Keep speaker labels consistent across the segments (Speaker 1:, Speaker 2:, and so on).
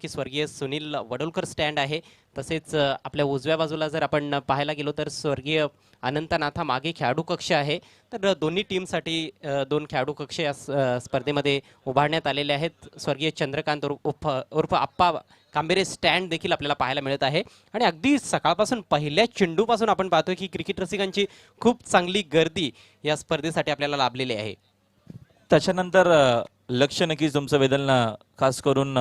Speaker 1: की स्वर्गीय सुनील वडोलकर स्टँड आहे. तसेच आपल्या उजव्या बाजूला जर आपण पाहायला गेलो तर स्वर्गीय अनंतनाथा मागे खेळाडू कक्ष आहे. तर दोन्ही टीमसाठी दोन खेळाडू कक्ष या स्पर्धेमध्ये उभारण्यात आलेले आहेत. स्वर्गीय चंद्रकांत उर्फ आप्पा कांबेरे स्टँड देखील आपल्याला पाहायला मिळत आहे. आणि अगदी सकाळपासून पहिल्या चेंडूपासून आपण पाहतोय की क्रिकेट रसिकांची खूप चांगली गर्दी या स्पर्धेसाठी आपल्याला लाभलेली आहे.
Speaker 2: त्याच्यानंतर लक्ष नक्कीच तुमचं वेदना खास करून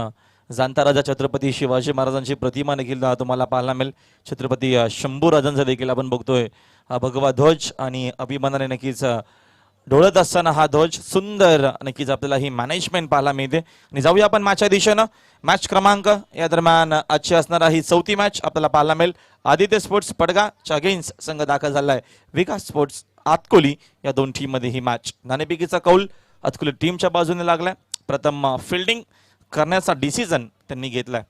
Speaker 2: जाणता राजा छत्रपती शिवाजी महाराजांची प्रतिमा देखील तुम्हाला पाहायला मिळेल. छत्रपती शंभूराजांचा देखील आपण बघतोय भगवा ध्वज आणि अभिमानाने नक्कीच डोळत असताना हा ध्वज सुंदर नक्कीच आपल्याला ही मॅनेजमेंट पाहायला मिळते. आणि जाऊया आपण मॅचच्या दिशेनं. मॅच क्रमांक या दरम्यान आजची असणारा ही चौथी मॅच आपल्याला पाहायला मिळेल. आदित्य स्पोर्ट्स पडगाच्या अगेन्स्ट संघ दाखल झाला आहे विकास स्पोर्ट्स आतकोली या दोन टीम मध्ये ही मॅच. नाणेफेकीचा कौल आतकोली टीमच्या बाजूने लागलाय. प्रथम फिल्डिंग करण्याचा डिसिजन त्यांनी घेतलाय.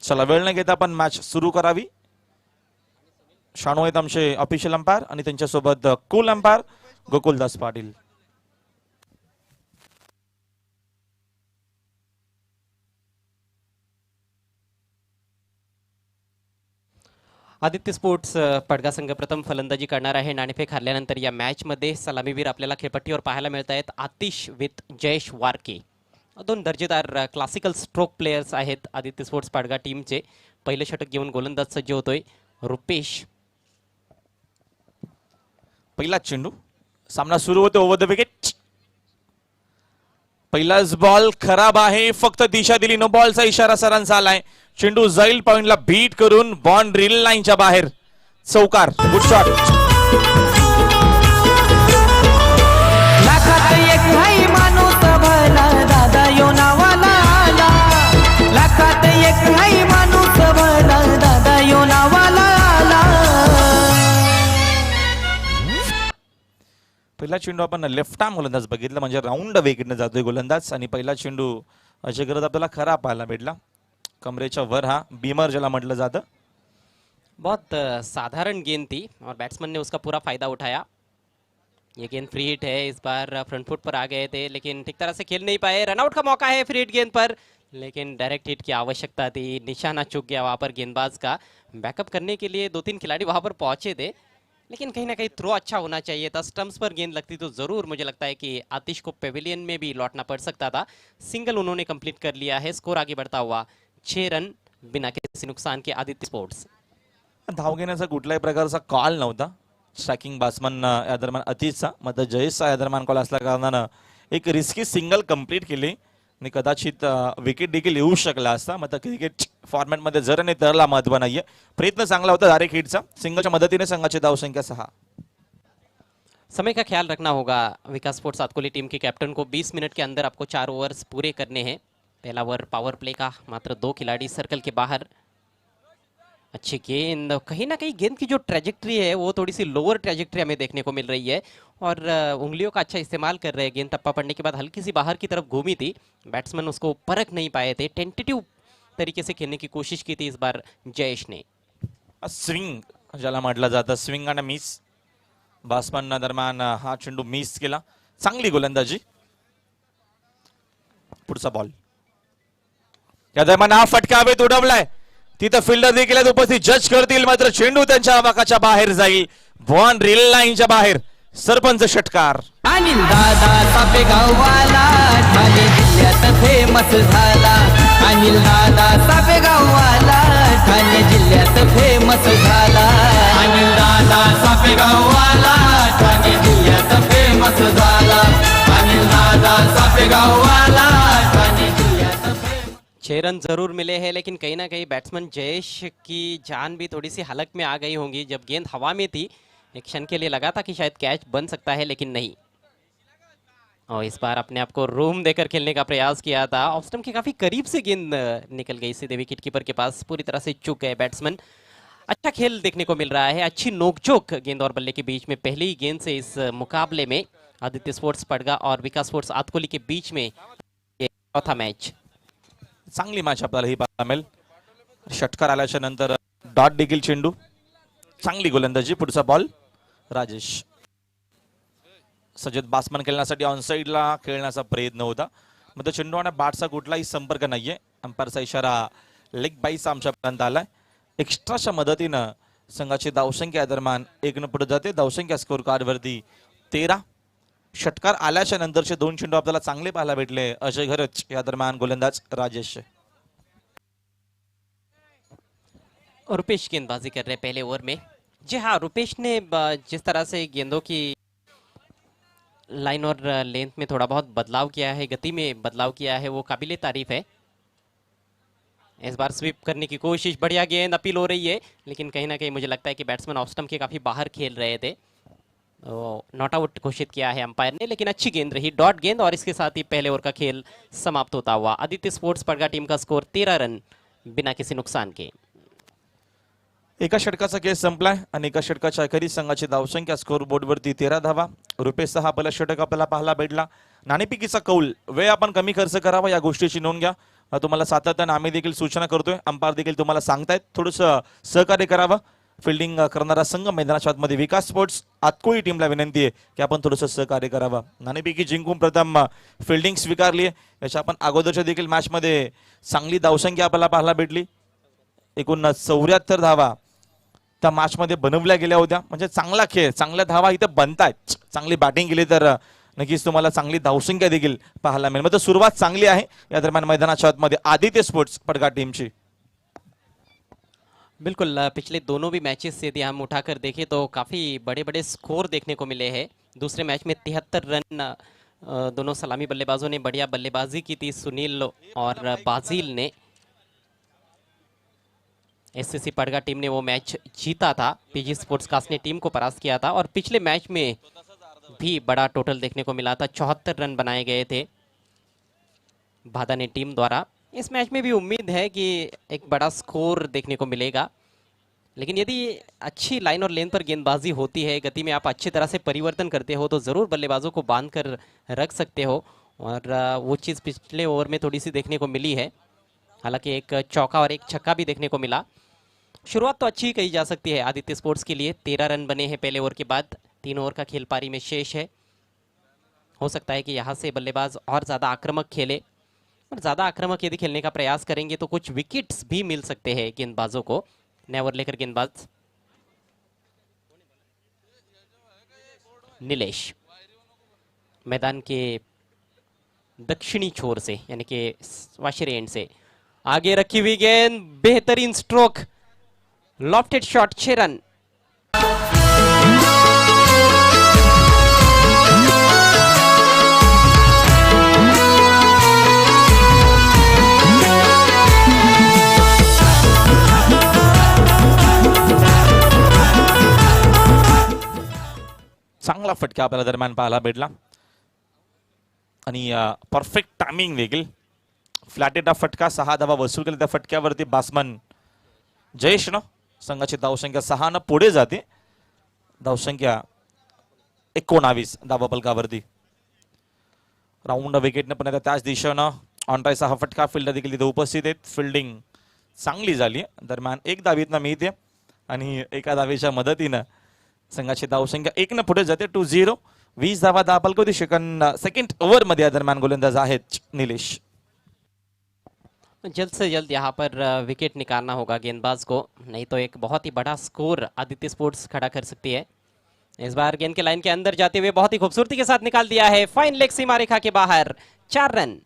Speaker 2: चला वेळ न घेता आपण मॅच सुरू करावी. शाणू आहेत आमचे ऑफिशियल अंपायर आणि त्यांच्यासोबत cool umpire Gokuldas Patil.
Speaker 1: Aditya sports Padgha संघ प्रथम फलंदाजी करणार आहे. नाणेफेक हरल्यानंतर या मॅचमध्ये सलामीवीर आपल्याला खेळपट्टीवर पाहायला मिळत आहेत. आतिश विथ जयेश वारके. दोन दर्जेदार क्लासिकल स्ट्रोक प्लेयर्स आहेत आदित्य स्पोर्ट्स पडगा टीमचे. पहिले षटक घेऊन गोलंदाज सज्ज होतोय रुपेश.
Speaker 2: पहिला चेंडू सामना सुरू होतो ओव्हर द विकेट. पहिलाच बॉल खराब आहे. फक्त दिशा दिली. नो बॉलचा इशारा सरांचा आलाय. चेंडू जाईल पॉइंटला बीट करून बाउंड्री लाईनच्या बाहेर. चौकार. Good shot.
Speaker 3: लाखात एक भाई माणूस भला दादा यो नावाला आला. लाखात एक भाई माणूस भला दादा यो नावाला आला.
Speaker 2: पहिला चेंडू आपण लेफ्ट आर्म गोलंदाज बघितला म्हणजे राऊंड विकेटने जातोय गोलंदाज. आणि पहिला चेंडू अशा करत आपल्याला खरा पाहायला भेटला. कमरेच्या वर हा बीमर ज्याला म्हटलं जातं.
Speaker 1: बहुत साधारण गेंद थी और बैट्समैन ने उसका पूरा फायदा उठाया. ये गेंद फ्री हिट है. इस बार फ्रंट फुट पर आ गए थे लेकिन ठीक तरह से खेल नहीं पाए. रनआउट का मौका है फ्री हिट गेंद पर लेकिन डायरेक्ट हिट की आवश्यकता थी. निशाना चूक गया वहाँ पर गेंदबाज का. बैकअप करने के लिए 2-3 खिलाड़ी वहाँ पर पहुंचे थे लेकिन कहीं ना कहीं थ्रो अच्छा होना चाहिए था. स्टंप्स पर गेंद लगती तो ज़रूर मुझे लगता है कि आतिश को पेविलियन में भी लौटना पड़ सकता था. सिंगल उन्होंने कंप्लीट कर लिया है. स्कोर आगे बढ़ता हुआ 6 रन बिना किसी नुकसान के आदित्य स्पोर्ट्स.
Speaker 2: धाव घेण्याचा कुठल्याही प्रकारचा कॉल नव्हता. स्ट्रायकिंग बॅट्समन या दरम्यान अतिशचा मात्र जयेशचा या दरम्यान कॉल असल्या कारणानं एक रिस्की सिंगल कंप्लीट केली आणि कदाचित विकेट देखील येऊ शकला असता. मात्र क्रिकेट फॉर्मॅटमध्ये जर नाही तरला महत्व नाहीये. प्रयत्न चांगला होता डायरेक्ट हिटचा. सिंगलच्या मदतीने संघाची धावसंख्या 6.
Speaker 1: समय का ख्याल रखना होगा विकास स्पोर्ट्स आतकोली टीम के कैप्टन को. 20 मिनट के अंदर आपको 4 ओवर्स पूरे करने हैं. पहला ओवर पावर प्ले का. मात्र 2 खिलाड़ी सर्कल के बाहर. अच्छी गेंद. कहीं ना कहीं गेंद की जो ट्रेजेक्ट्री है वो थोड़ी सी लोअर ट्रेजेक्ट्री हमें देखने को मिल रही है और उंगलियों का अच्छा इस्तेमाल कर रहे हैं. गेंद टप्पा पड़ने के बाद हल्की सी बाहर की तरफ घूमी थी. बैट्समैन उसको परख नहीं पाए थे. टेंटेटिव तरीके से खेलने की कोशिश की थी इस बार जयेश ने.
Speaker 2: स्विंग ज्याला म्हटलं जातं. स्विंग आणि मिस. बॅट्समन दरम्यान हा चेंडू मिस केला. चांगली गोलंदाजी. पुढचा बॉल या दरम्यान हा फटका हवेत उडवलाय. तिथं फिल्डर देखील उपस्थित जज करतील मात्र चेंडू त्यांच्या आवाकाच्या बाहेर जाईल. बाउंड्री लाईनच्या बाहेर. सरपंच षटकार.
Speaker 3: अनिल दादा सापेगाववाला ठाणे जिल्ह्यात फेमस झाला. अनिल दादा सापेगाववाला ठाणे जिल्ह्यात फेमस झाला. अनिल दादा सापेगाववाला ठाणे जिल्ह्यात फेमस झाला. अनिल दादा सापेगाववाला ठाणे जिल्ह्यात.
Speaker 1: 6 रन जरूर मिले हैं लेकिन कहीं ना कहीं बैट्समैन जयेश की जान भी थोड़ी सी हलक में आ गई होंगी. जब गेंद हवा में थी एक क्षण के लिए लगा था कि शायद कैच बन सकता है लेकिन नहीं. और इस बार अपने आप को रूम देकर खेलने का प्रयास किया था. ऑफ स्टंप के काफ़ी करीब से गेंद निकल गई. सीधे विकेट कीपर के पास पूरी तरह से चूक गए बैट्समैन. अच्छा खेल देखने को मिल रहा है. अच्छी नोकझोंक गेंद और बल्ले के बीच में. पहली ही गेंद से इस मुकाबले में आदित्य स्पोर्ट्स पडगा और विकास स्पोर्ट्स आतकोली के बीच में चौथा मैच.
Speaker 2: चांगली मॅच आपल्याला ही पाहायला मिळेल. षटकार आल्याच्या नंतर डॉट देखील चेंडू. चांगली गोलंदाजी. पुढचा बॉल राजेश. सजद बासमन खेळण्यासाठी ऑन साइडला खेळण्याचा प्रयत्न होता. मात्र चेंडू आणि बॅटचा कुठलाही संपर्क नाहीये. अंपायरचा इशारा लेग बाईचा आमच्यापर्यंत आलाय. एक्स्ट्राच्या मदतीनं संघाची धावसंख्या दरम्यान 1 पुढे जाते. धावसंख्या स्कोर कार्ड वरती 13. षटकार आल्याच्या नंतरचे 2 चेंडू आपल्याला चांगले पाहायला भेटले. अजय घरच या दरम्यान गोलंदाज राजेश.
Speaker 1: रुपेश गेंदबाजी कर रहे पहले ओवर में. जी हाँ, रुपेश ने जिस तरह से गेंदों की लाइन और लेंथ में थोड़ा बहुत बदलाव किया है, गति में बदलाव किया है, वो काबिले तारीफ है. इस बार स्वीप करने की कोशिश, बढ़िया गेंद अपील हो रही है, लेकिन कहीं ना कहीं मुझे लगता है कि बैट्समैन ऑफ स्टंप के काफ़ी बाहर खेल रहे थे. नॉट आउट घोषित किया है अंपायर ने, लेकिन अच्छी गेंद रही, डॉट गेंद. और इसके साथ ही पहले ओवर का खेल समाप्त होता हुआ. आदित्य स्पोर्ट्स पड़गा टीम का स्कोर 13 रन बिना किसी नुकसान के.
Speaker 2: एका षटकाचा खेळ संपलाय आणि एका षटकाच्या अखेरीस संघाची धावसंख्या स्कोर बोर्डवरती 13 धावा. रुपेशचा हा पहिला षटक आपल्याला पाहायला भेटला. नाणेफेकीचा कौल, वेळ आपण कमी खर्च करावा या गोष्टीची नोंद घ्या. तुम्हाला सातत्याने आम्ही देखील सूचना करतोय, अंपायर देखील तुम्हाला सांगतायत थोडंसं सहकार्य करावं. फिल्डिंग करणारा संघ मैदानाच्या आतमध्ये विकास स्पोर्ट्स आतकोळी टीमला विनंती आहे की आपण थोडंसं सहकार्य करावं. नाणेफेकी जिंकून प्रथम फिल्डिंग स्वीकारली आहे. याच्या आपण अगोदरच्या देखील मॅचमध्ये चांगली धावसंख्या आपल्याला पाहायला भेटली. एकूण 74 धावा त्या मॅचमध्ये बनवल्या गेल्या होत्या. म्हणजे चांगला खेळ, चांगल्या धावा इथे बनतायत. चांगली बॅटिंग केली तर नक्कीच तुम्हाला चांगली धावसंख्या देखील पाहायला मिळेल. म्हणजे सुरुवात चांगली आहे या दरम्यान मैदानाच्या आतमध्ये आदित्य स्पोर्ट्स पडगा टीमची.
Speaker 1: बिल्कुल, पिछले दोनों भी मैचेस से यदि हम उठाकर देखें तो काफ़ी बड़े बड़े स्कोर देखने को मिले हैं. दूसरे मैच में 73 रन दोनों सलामी बल्लेबाजों ने बढ़िया बल्लेबाजी की थी. सुनील और बाजिल ने. एससीसी पड़गा टीम ने वो मैच जीता था. पीजी स्पोर्ट्स कास्ट ने टीम को परास्त किया था. और पिछले मैच में भी बड़ा टोटल देखने को मिला था. 74 रन बनाए गए थे भादा ने टीम द्वारा. इस मैच में भी उम्मीद है कि एक बड़ा स्कोर देखने को मिलेगा. लेकिन यदि अच्छी लाइन और लेंथ पर गेंदबाजी होती है, गति में आप अच्छी तरह से परिवर्तन करते हो, तो ज़रूर बल्लेबाजों को बांध कर रख सकते हो. और वो चीज़ पिछले ओवर में थोड़ी सी देखने को मिली है. हालांकि एक चौका और एक छक्का भी देखने को मिला. शुरुआत तो अच्छी कही जा सकती है आदित्य स्पोर्ट्स के लिए. 13 रन बने हैं पहले ओवर के बाद. 3 ओवर का खेल पारी में शेष है. हो सकता है कि यहाँ से बल्लेबाज और ज़्यादा आक्रामक खेले. और ज़्यादा आक्रामक यदि खेलने का प्रयास करेंगे तो कुछ विकेट्स भी मिल सकते हैं गेंदबाजों को. नया ओवर लेकर गेंदबाज नीलेश मैदान के दक्षिणी छोर से, यानी कि वाशरे एंड से आगे रखी हुई गेंद, बेहतरीन स्ट्रोक, लॉफ्टेड शॉट, 6 रन.
Speaker 2: चांगला फटका आपल्याला दरम्यान पाहायला भेटला आणि परफेक्ट टायमिंग देखील. फ्लॅटेटा फटका, 6 धावा वसूल केल्या त्या फटक्यावरती बॅट्समन जयेशनं संघाची धावसंख्या 6 न पुढे जाते. धावसंख्या 19 धावा फलकावरती. राऊंड विकेटने पण त्याच दिशेनं ऑनट्रायचा हा फटका. फिल्डर देखील इथे उपस्थित आहेत. फिल्डिंग चांगली झाली. दरम्यान 1 धावीतनं मिळते आणि एका धावेच्या मदतीनं संघाची धावसंख्या 1 न पुढे जाते. 2-0. 20 धावा धावा फलकावरती. सेकंड ओव्हर मध्ये दरम्यान गोलंदाज आहेत निलेश.
Speaker 1: जल्द से जल्द यहाँ पर विकेट निकालना होगा गेंदबाज को, नहीं तो एक बहुत ही बड़ा स्कोर आदित्य स्पोर्ट्स खड़ा कर सकती है. इस बार गेंद के लाइन के अंदर जाते हुए बहुत ही खूबसूरती के साथ निकाल दिया है. फाइन लेग सीमा रेखा के बाहर, 4 रन.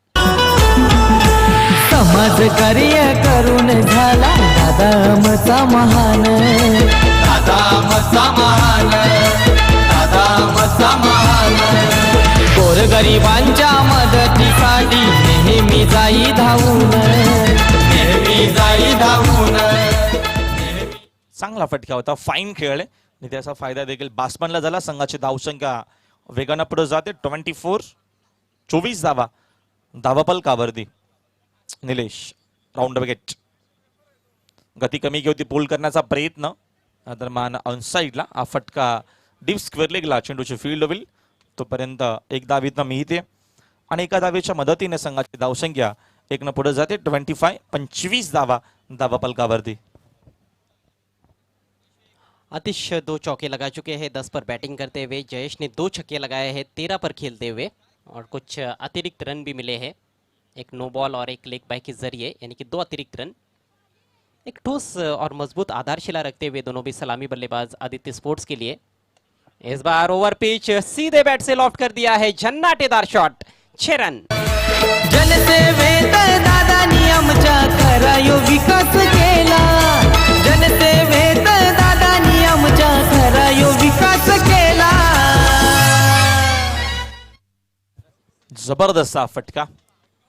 Speaker 3: समाज कार्य करून झाला दादा आमचा महान. दादा आमचा महान. दादा आमचा महान. गोरगरिबांच्या मदतीसाठी नेहमी जाई धावून. नेहमी जाई धावून.
Speaker 2: चांगला फटका होता. फाईन खेळले आणि त्याचा फायदा देखील बॅट्समनला झाला. संघाची धावसंख्या वेगानं पुढे जाते. 24 धावा धावा फलकावरती. Nilesh round wicket. गती कमी होती, पूल करण्याचा प्रयत्न. दरम्यान ऑनसाइडला हा फटका डीप स्क्वेअर लेगला चेंडूची फील्ड होईल. तोपर्यंत 1 धावीतनं मिळते आणि एका धावेच्या मदतीने संघाची धावसंख्या 1 न पुढे जाते. 25 धावा धावा फलकावरती.
Speaker 1: आतिश 2 चौके लगा चुके हैं 10 पर बैटिंग करते हुए. जयेश ने 2 छक्के लगाए हैं 13 पर खेलते हुए और कुछ अतिरिक्त रन भी मिले हैं. एक नो बॉल और एक लेग बाय के जरिए, यानी कि 2 अतिरिक्त रन। एक ठोस और मजबूत आधारशिला रखते हुए दोनों भी सलामी बल्लेबाज आदित्य स्पोर्ट्स के लिए। इस बार ओवर पिच सीधे बैट से लॉफ्ट कर दिया है, झन्नाटेदार शॉट, 6 रन।
Speaker 3: जनसेवेत दादानी आमच्या खरा यो विकास केला, जनसेवेत दादानी आमच्या खरा यो विकास केला।
Speaker 2: जबरदस्त हा फटका,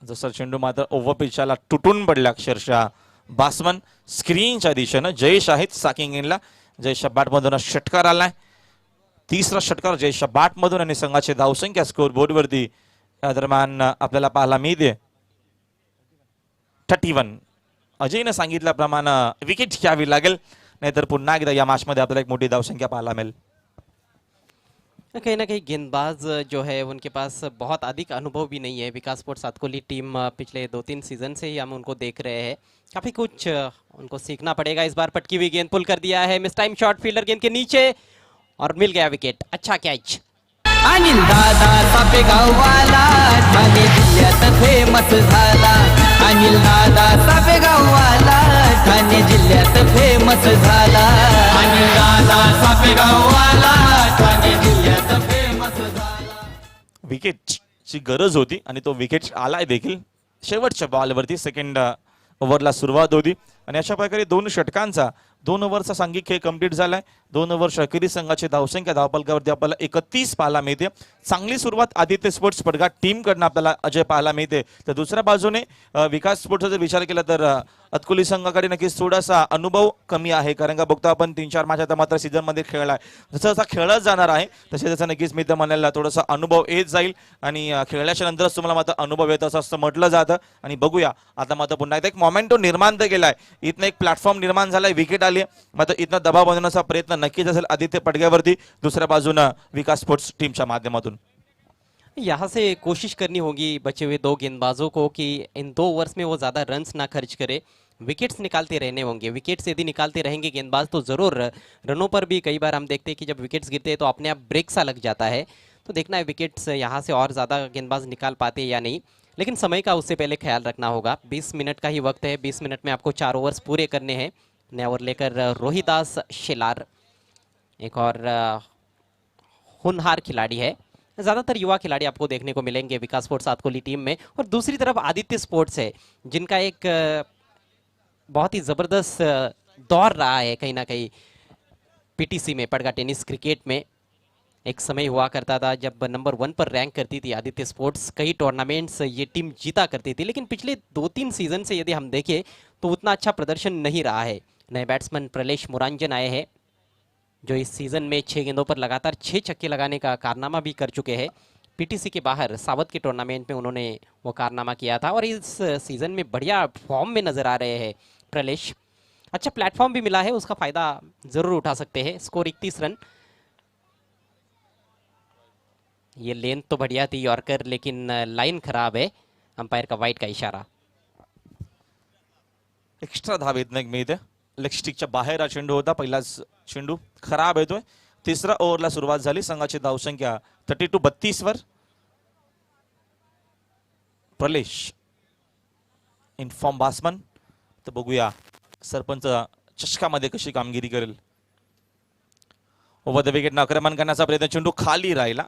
Speaker 2: जसा चेंडू मात्र ओव्हर पिचाला तुटून पडला अक्षरशः। बासमन स्क्रीनच्या दिशेनं जयेश आहेत साकिंग इनला, जयेशच्या बॅटमधून षटकार आलाय, 3रा षटकार जयेशच्या बॅटमधून आणि संघाची धावसंख्या स्कोर बोर्डवरती या दरम्यान आपल्याला पाहायला मिळते 31। अजयने सांगितल्याप्रमाणे विकेट घ्यावी लागेल, नाहीतर पुन्हा एकदा या मॅचमध्ये आपल्याला एक मोठी धावसंख्या पाहायला मिळेल।
Speaker 1: कहीं ना कहीं गेंदबाज जो है उनके पास बहुत अधिक अनुभव भी नहीं है। विकास स्पोर्ट्स सातकोली टीम पिछले 2-3 सीजन से ही हम उनको देख रहे हैं, काफी कुछ उनको सीखना पड़ेगा। इस बार पटकी हुई गेंद पुल कर दिया है, मिस टाइम शॉट, फील्डर गेंद के नीचे और मिल गया विकेट, अच्छा कैच।
Speaker 3: अनिल दादा सापेगाववाला ठाणे जिल्ह्यात फेमस झाला, अनिल दादा सापेगाववाला ठाणे जिल्ह्यात फेमस झाला, अनिल दादा सापेगाववाला ठाणे जिल्ह्यात फेमस झाला।
Speaker 2: विकेटची गरज होती आणि तो विकेट आलाय देखील। शेवटच्या बॉलवरती सेकंड ओव्हरला सुरुवात होती आणि अशा प्रकारे 2 षटकांचा 2 ओव्हरचा सांघिक खेळ कंप्लीट झालाय। 2 ओव्हर अखेरीस संघाची धावसंख्या धावफलकावरती आपल्याला 31 पाहायला मिळते। चांगली सुरुवात आदित्य स्पोर्ट्स पडघा टीम कडनं आपल्याला अजय पाहायला मिळते। तर दुसऱ्या बाजूने विकास स्पोर्ट्सचा जर विचार केला तर अतकुली संघाकडे नक्कीच थोडासा अनुभव कमी आहे, कारण का बघतो आपण 3-4 मॅच आता मात्र सीझन मध्ये खेळलाय। जसं जसा खेळत जाणार आहे तसे तसं नक्कीच मी तर म्हणायला थोडासा अनुभव येत जाईल आणि खेळल्याच्या नंतरच तुम्हाला मात्र अनुभव येत असं म्हटलं जातं। आणि बघूया आता मात्र पुन्हा एकदा एक मोमेंटो निर्माण तर केलाय, इथनं एक प्लॅटफॉर्म निर्माण झालाय, विकेट आली मात्र इथनं दबाव बनवण्याचा प्रयत्न नक्कीच असेल आदित्य पडघ्यावरती, दुसऱ्या बाजूनं विकास स्पोर्ट्स टीमच्या माध्यमातून।
Speaker 1: यहाँ से कोशिश करनी होगी बचे हुए 2 गेंदबाजों को कि इन 2 ओवर्स में वो ज़्यादा रन्स ना खर्च करे, विकेट्स निकालते रहने होंगे। विकेट्स यदि निकालते रहेंगे गेंदबाज तो ज़रूर रनों पर भी कई बार हम देखते हैं कि जब विकेट्स गिरते हैं तो अपने आप ब्रेक सा लग जाता है। तो देखना है विकेट्स यहाँ से और ज़्यादा गेंदबाज निकाल पाते या नहीं, लेकिन समय का उससे पहले ख्याल रखना होगा। 20 मिनट का ही वक्त है, 20 मिनट में आपको 4 ओवर्स पूरे करने हैं। नया ओवर लेकर रोहिदास शेलार, एक और होनहार खिलाड़ी है। ज़्यादातर युवा खिलाड़ी आपको देखने को मिलेंगे विकास स्पोर्ट्स सातकोली टीम में। और दूसरी तरफ आदित्य स्पोर्ट्स है, जिनका एक बहुत ही ज़बरदस्त दौर रहा है कहीं ना कहीं पीटीसी में, पड़गा टेनिस क्रिकेट में। एक समय हुआ करता था जब नंबर 1 पर रैंक करती थी आदित्य स्पोर्ट्स, कई टूर्नामेंट्स ये टीम जीता करती थी, लेकिन पिछले 2-3 सीजन से यदि हम देखें तो उतना अच्छा प्रदर्शन नहीं रहा है। नए बैट्समैन प्रलेश मुरांजन आए हैं, जो इस सीज़न में 6 गेंदों पर लगातार 6 छक्के लगाने का कारनामा भी कर चुके हैं। पीटीसी के बाहर सावत के टूर्नामेंट में उन्होंने वो कारनामा किया था और इस सीज़न में बढ़िया फॉर्म में नज़र आ रहे हैं प्रलेश। अच्छा प्लेटफॉर्म भी मिला है, उसका फ़ायदा ज़रूर उठा सकते हैं। Score 31 run. ये लेंथ तो बढ़िया थी यॉर्कर, लेकिन लाइन खराब है, अंपायर का वाइड का इशारा।
Speaker 2: एक्स्ट्रा धाव येत मिळते, लेग स्टिकच्या बाहेर हा चेंडू होता, पहिलाच चेंडू खराब येतोय। 3रा ओव्हरला सुरुवात झाली, संघाची धावसंख्या 32 वर। प्रलेश इनफॉर्म बासमन, तर बघूया सरपंच चषकामध्ये कशी कामगिरी करेल। ओव्हर द विकेट आक्रमण करण्याचा प्रयत्न, चेंडू खाली राहिला,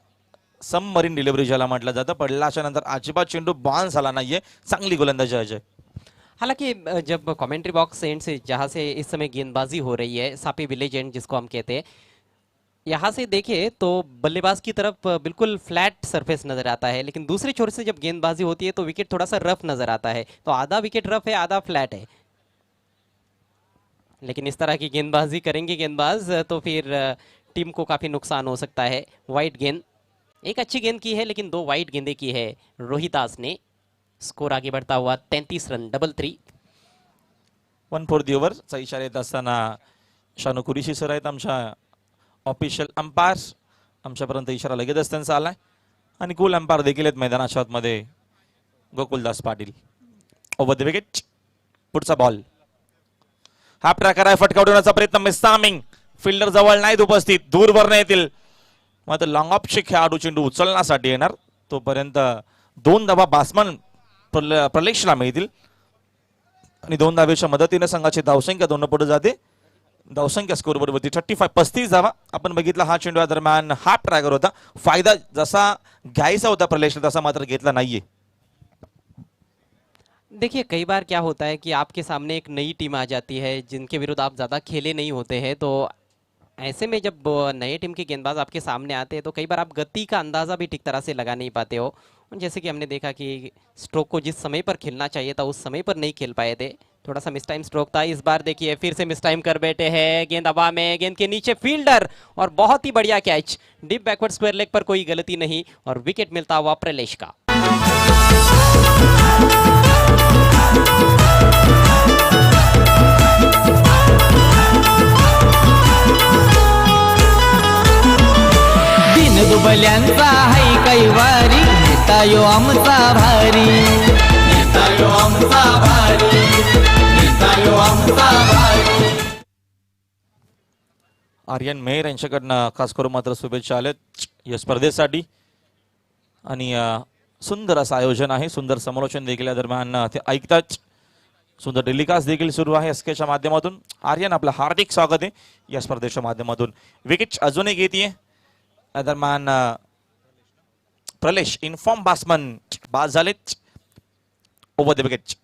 Speaker 2: सबमरीन डिलिव्हरी ज्याला म्हटलं जातं, पडल्याच्या नंतर अजिबात चेंडू बाउंस झाला नाहीये, चांगली गोलंदाजी अजय।
Speaker 1: हालांकि जब कमेंट्री बॉक्स एंड से जहाँ से इस समय गेंदबाजी हो रही है, सापी विलेज एंड जिसको हम कहते हैं, यहाँ से देखें तो बल्लेबाज की तरफ बिल्कुल फ्लैट सरफेस नजर आता है, लेकिन दूसरे छोर से जब गेंदबाजी होती है तो विकेट थोड़ा सा रफ नजर आता है। तो आधा विकेट रफ है, आधा फ्लैट है, लेकिन इस तरह की गेंदबाजी करेंगे गेंदबाज तो फिर टीम को काफ़ी नुकसान हो सकता है। वाइड गेंद, एक अच्छी गेंद की है लेकिन 2 वाइड गेंदें की है रोहिदास ने। स्कोर आगे बढ़ता हुआ 33 रन, 3-3।
Speaker 2: 1 4 दी ओव्हर चा इशारा येत असताना शानू कुरेशी सर आहेत आमच्या ऑफिशियल अंपायर, आमच्यापर्यंत इशारा लगेचच त्यांचा आलाय आणि गोल अंपायर देखील आहेत मैदानाच्या आतमध्ये Gokuldas Patil. Over the wicket, पुढचा बॉल, हा प्रकार आहे फटका उडवण्याचा प्रयत्न, मिस टायमिंग, फिल्डर जवळ नाहीत उपस्थित, दूरवरनं येतील, मात्र लॉंग ऑफचे खेळाडू चेंडू उचलण्यासाठी येणार, तोपर्यंत 2 धावा बासमन प्रलेशला मिळतील आणि 2 धावेच्या मदतीने संघाची धावसंख्या 2 पुढे जाते. धावसंख्या स्कोरबोर्डवरती 35 धावा. आपण बघितला हा चेंडू दरम्यान हाफ ट्रॅगर होता. फायदा जसा घ्यायचा होता प्रलेशला तसा मात्र घेतला नाहीये.
Speaker 1: देखिए कई बार क्या होता है कि आपके सामने एक नई टीम आ जाती है जिनके विरुद्ध आप ज़्यादा खेले नहीं होते हैं, तो ऐसे में जब नए टीम के गेंदबाज आपके सामने आते हैं तो कई बार आप गति का अंदाज़ा भी ठीक तरह से लगा नहीं पाते हो. जैसे कि हमने देखा कि स्ट्रोक को जिस समय पर खेलना चाहिए था उस समय पर नहीं खेल पाए थे, थोड़ा सा मिस टाइम स्ट्रोक था. इस बार देखिए फिर से मिस टाइम कर बैठे हैं. गेंद हवा में, गेंद के नीचे फील्डर और बहुत ही बढ़िया catch. Deep backward square leg पर कोई गलती नहीं और विकेट मिलता हुआ प्रलेश का.
Speaker 3: दिन दुबल्यांचा हाय कैवारी, नेता यो आमचा भारी, नेता यो आमचा भारी, नेता यो आमचा भारी.
Speaker 2: आर्यन मेहर यांच्याकडनं खास करून मात्र शुभेच्छा आल्यात या स्पर्धेसाठी. आणि सुंदर असं आयोजन आहे, सुंदर समालोचन देखील या दरम्यान ते ऐकतात. सुंदर टेलिकास्ट देखील सुरू आहे एसकेच्या माध्यमातून. आर्यन आपलं हार्दिक स्वागत आहे या स्पर्धेच्या माध्यमातून. विकेट अजूनही घेते या दरम्यान प्रलेश इन्फॉर्म बॅट्समन बाद झालेत ओव्हर द विकेट.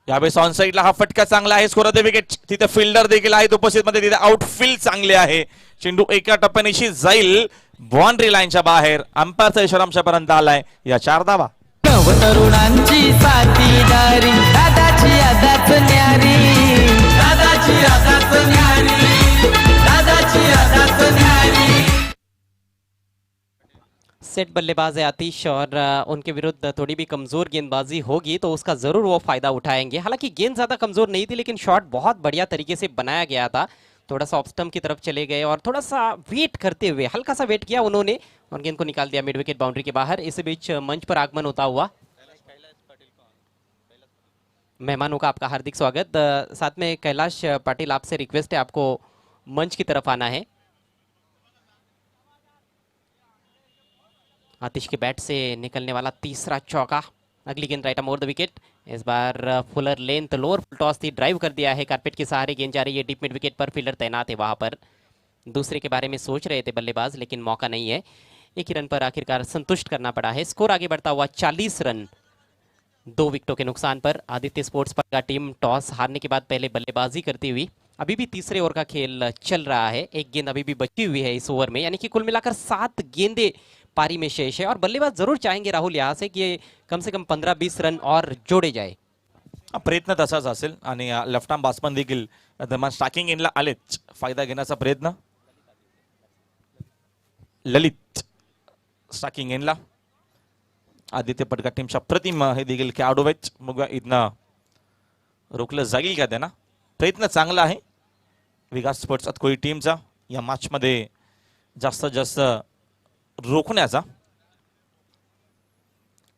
Speaker 2: यावेळेस ऑन साईडला हा फटका चांगला आहे. Score the wicket. तिथे फिल्डर देखील आहेत उपस्थित मध्ये. तिथे आउटफील्ड चांगले आहे. चेंडू एका टप्प्यानिशी जाईल बाउंड्री लाईनच्या बाहेर. अंपायरचा इशारा आमच्यापर्यंत आलाय. या 4 धावा.
Speaker 3: तरुणांची साथीदारी, दादाची आदाच न्यारी, दादाची आदाच न्यारी, दादाची आदाच न्यारी.
Speaker 1: सेट बल्लेबाज है आतिश और उनके विरुद्ध थोड़ी भी कमज़ोर गेंदबाजी होगी तो उसका ज़रूर वो फ़ायदा उठाएंगे. हालांकि गेंद ज़्यादा कमज़ोर नहीं थी लेकिन शॉट बहुत बढ़िया तरीके से बनाया गया था. थोड़ा सा ऑफ स्टंप की तरफ चले गए और थोड़ा सा वेट करते हुए हल्का सा वेट किया उन्होंने और गेंद को निकाल दिया मिड विकेट बाउंड्री के बाहर. इस बीच मंच पर आगमन होता हुआ मेहमानों का आपका हार्दिक स्वागत. साथ में कैलाश पाटिल आपसे रिक्वेस्ट है आपको मंच की तरफ आना है. आतिश के बैट से निकलने वाला तीसरा चौका. अगली गेंद राइट ओवर द विकेट. इस बार फुलर लेंथ लोअर टॉस थी, ड्राइव कर दिया है. कारपेट के सहारे गेंद जा रही है डीप मिड विकेट पर. फील्डर तैनात है वहां पर. दूसरे के बारे में सोच रहे थे बल्लेबाज लेकिन मौका नहीं है. एक ही रन पर आखिरकार संतुष्ट करना पड़ा है. स्कोर आगे बढ़ता हुआ 40 रन 2 विकेटों के नुकसान पर. आदित्य स्पोर्ट्स पर का टीम टॉस हारने के बाद पहले बल्लेबाजी करती हुई. अभी भी तीसरे ओवर का खेल चल रहा है. एक गेंद अभी भी बची हुई है इस ओवर में, यानी कि कुल मिलाकर 7 गेंदें पारी में शेष है और बल्लेबाज जरूर चाहेंगे राहुल यहाँ से कि कम से कम 15-20 रन और जोड़े जाए.
Speaker 2: प्रयत्न तसाच असेल आणि लेफ्ट आर्म बॅट्समन देखील दरम्यान स्ट्रायकिंग एंडला आलेच. फायदा घेण्याचा प्रयत्न. ललित स्ट्रायकिंग एंडला. आदित्य पटका टीमच्या प्रतिम हे देखील खेळाडू आहेत. मग इथनं रोखलं जाईल का त्यांना. प्रयत्न चांगला आहे विकास स्पोर्ट्स अतकोळी टीमचा या मॅच मध्ये जास्तीत जास्त रोखण्याचा,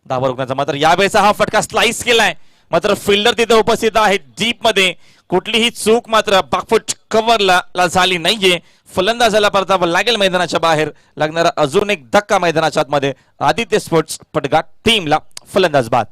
Speaker 2: धावा रोखण्याचा. मात्र यावेळेचा हा फटका स्लाइस केलाय. मात्र फिल्डर तिथे उपस्थित आहे डीप मध्ये. कुठलीही चूक मात्र बॅकफूट कव्हरला झाली नाहीये. फलंदाजाला परतावा लागेल मैदानाच्या बाहेर. लागणारा अजून एक धक्का मैदानाच्या आतमध्ये. आदित्य स्पोर्ट्स पटगा टीमला फलंदाज बाद.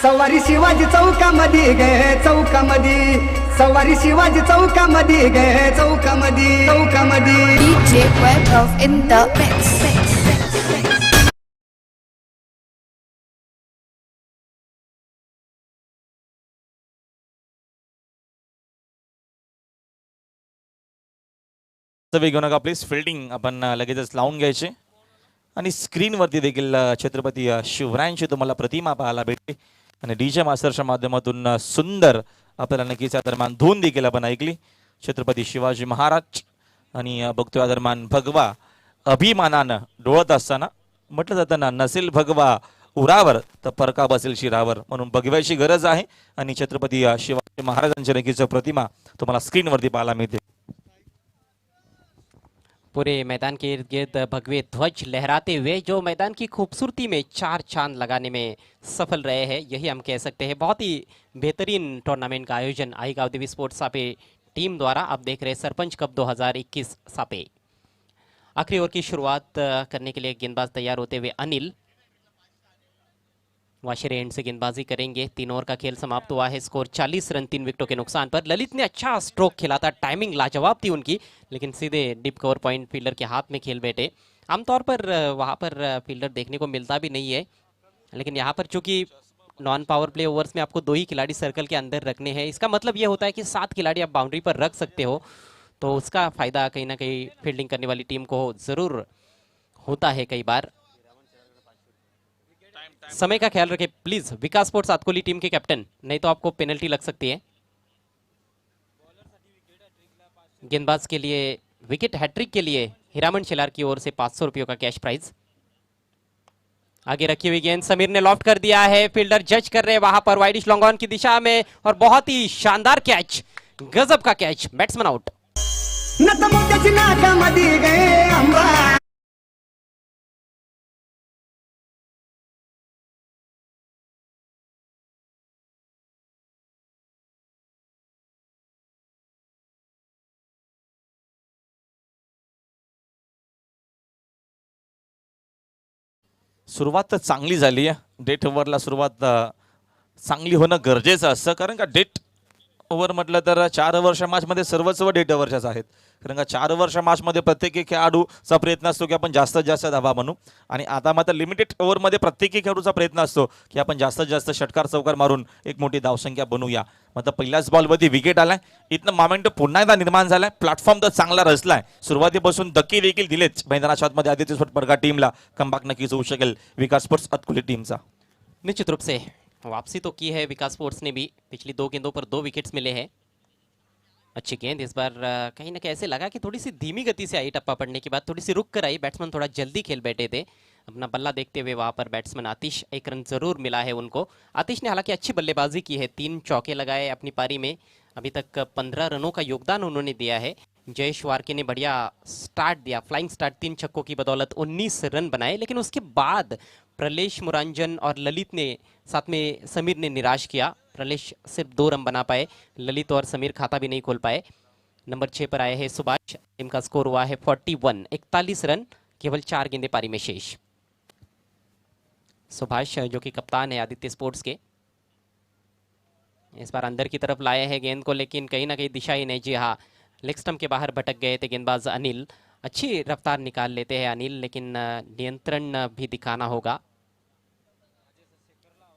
Speaker 4: सवारी शिवाजी चौकामध्ये गे चौकामध्ये, सवारी शिवाजी चौकामध्ये गे चौकामध्ये, चौकामध्ये.
Speaker 5: DJ Webov in the mix.
Speaker 2: घेऊ नका प्लीज. फिल्डिंग आपण लगेचच लावून घ्यायचे. आणि स्क्रीनवरती देखील छत्रपती शिवरायांची तुम्हाला प्रतिमा पाहायला भेटते. आणि डीजे मास्टरच्या माध्यमातून सुंदर आपल्याला नक्कीच या दरम्यान धून देखील आपण ऐकली. छत्रपती शिवाजी महाराज आणि बघतोय दरम्यान भगवा अभिमानानं डोळत असताना म्हटलं जातं ना, नसेल भगवा उरावर तर परका बसेल शिरावर. म्हणून बघवायची गरज आहे. आणि छत्रपती शिवाजी महाराजांची नक्कीच प्रतिमा तुम्हाला स्क्रीनवरती पाहायला मिळते.
Speaker 1: पूरे मैदान के इर्द गिर्द भगवे ध्वज लहराते हुए जो मैदान की खूबसूरती में चार चांद लगाने में सफल रहे हैं, यही हम कह सकते हैं। बहुत ही बेहतरीन टूर्नामेंट का आयोजन आई गावदेवी स्पोर्ट्स सापे टीम द्वारा। आप देख रहे हैं सरपंच कप 2021 सापे। आखिरी ओवर की शुरुआत करने के लिए गेंदबाज तैयार होते हुए अनिल वाशरे एंड से गेंदबाजी करेंगे। 3 ओवर का खेल समाप्त हुआ है, स्कोर 40 रन 3 विकेटों के नुकसान पर। ललित ने अच्छा स्ट्रोक खेला था, टाइमिंग लाजवाब थी उनकी, लेकिन सीधे डिप कवर पॉइंट फील्डर के हाथ में खेल बैठे। आमतौर पर वहां पर फील्डर देखने को मिलता भी नहीं है, लेकिन यहाँ पर चूंकि नॉन पावर प्ले ओवर्स में आपको 2 ही खिलाड़ी सर्कल के अंदर रखने हैं, इसका मतलब ये होता है कि 7 खिलाड़ी आप बाउंड्री पर रख सकते हो, तो उसका फायदा कहीं ना कहीं फील्डिंग करने वाली टीम को जरूर होता है कई बार। समय का ख्याल रखें please, Vikas sports Satkoli team के कैप्टन, नहीं तो आपको पेनल्टी लग सकती है। गेंदबाज के लिए विकेट हैट्रिक के लिए हीरामन शेलार की ओर से 500 रुपयों का कैश प्राइज। आगे रखी हुई गेंद समीर ने लॉफ्ट कर दिया है, फील्डर जज कर रहे हैं वहां पर वाइडिश लॉन्ग ऑन की दिशा में, और बहुत ही शानदार कैच, गजब का कैच, बैट्समैन आउट।
Speaker 4: नतमोत्याची नाकामध्ये गे आंबा
Speaker 2: सुरुवात तर चांगली झाली आहे। डेट ओव्हरला सुरुवात चांगली होणं गरजेचं असतं, कारण का डेट ओव्हर म्हटलं तर 4 ओव्हरच्या मॅचमध्ये सर्वच डेट ओव्हरच्याच आहेत। कारण का 4 ओव्हरच्या मॅचमध्ये प्रत्येक खेळाडूचा प्रयत्न असतो की आपण जास्तीत जास्त धावा बनू, आणि आता मात्र लिमिटेड ओव्हरमध्ये प्रत्येक खेळाडूचा प्रयत्न असतो की आपण जास्तीत जास्त षटकार चौकार मारून एक मोठी धावसंख्या बनवूया। मात्र पहिल्याच बॉलमध्ये विकेट आलाय, इथनं मोमेंट पुन्हा एकदा निर्माण झालाय, प्लॅटफॉर्म तर चांगला रचलाय, सुरुवातीपासून धक्के देखील दिलेच मैदानाच्या आतमध्ये आदित्य स्पोर्ट्स टीम ला कमबॅक नक्कीच होऊ शकेल विकास स्पोर्ट्स अतकुली टीमचा।
Speaker 1: निश्चित रूप से वापसी तो की है विकास स्पोर्ट्स ने भी, पिछली 2 गेंदों पर 2 विकेट्स मिले हैं। अच्छी गेंद इस बार कहीं ना कहीं ऐसे लगा कि थोड़ी सी धीमी गति से आई, टप्पा पड़ने के बाद थोड़ी सी रुक कर आई, बैट्समैन थोड़ा जल्दी खेल बैठे थे। अपना बल्ला देखते हुए वहां पर बैट्समैन आतिश, 1 रन जरूर मिला है उनको। आतिश ने हालांकि अच्छी बल्लेबाजी की है, 3 चौके लगाए अपनी पारी में, अभी तक 15 रनों का योगदान उन्होंने दिया है। जयेश वार्के ने बढ़िया स्टार्ट दिया, फ्लाइंग स्टार्ट, 3 छक्कों की बदौलत 19 रन बनाए, लेकिन उसके बाद प्रलेश मुरांजन और ललित ने, साथ में समीर ने निराश किया। प्रलेश सिर्फ 2 रन बना पाए, ललित और समीर खाता भी नहीं खोल पाए। नंबर 6 पर आए हैं सुभाष, टीम का स्कोर हुआ है 41, 41 रन, केवल 4 गेंदे पारी में शेष। सुभाष जो कि कप्तान है आदित्य स्पोर्ट्स के, इस बार अंदर की तरफ लाए हैं गेंद को, लेकिन कहीं ना कहीं दिशा ही नहीं। जी हाँ, लेग स्टंप के बाहर भटक गए थे गेंदबाज अनिल। अच्छी रफ्तार निकाल लेते हैं अनिल, लेकिन नियंत्रण भी दिखाना होगा।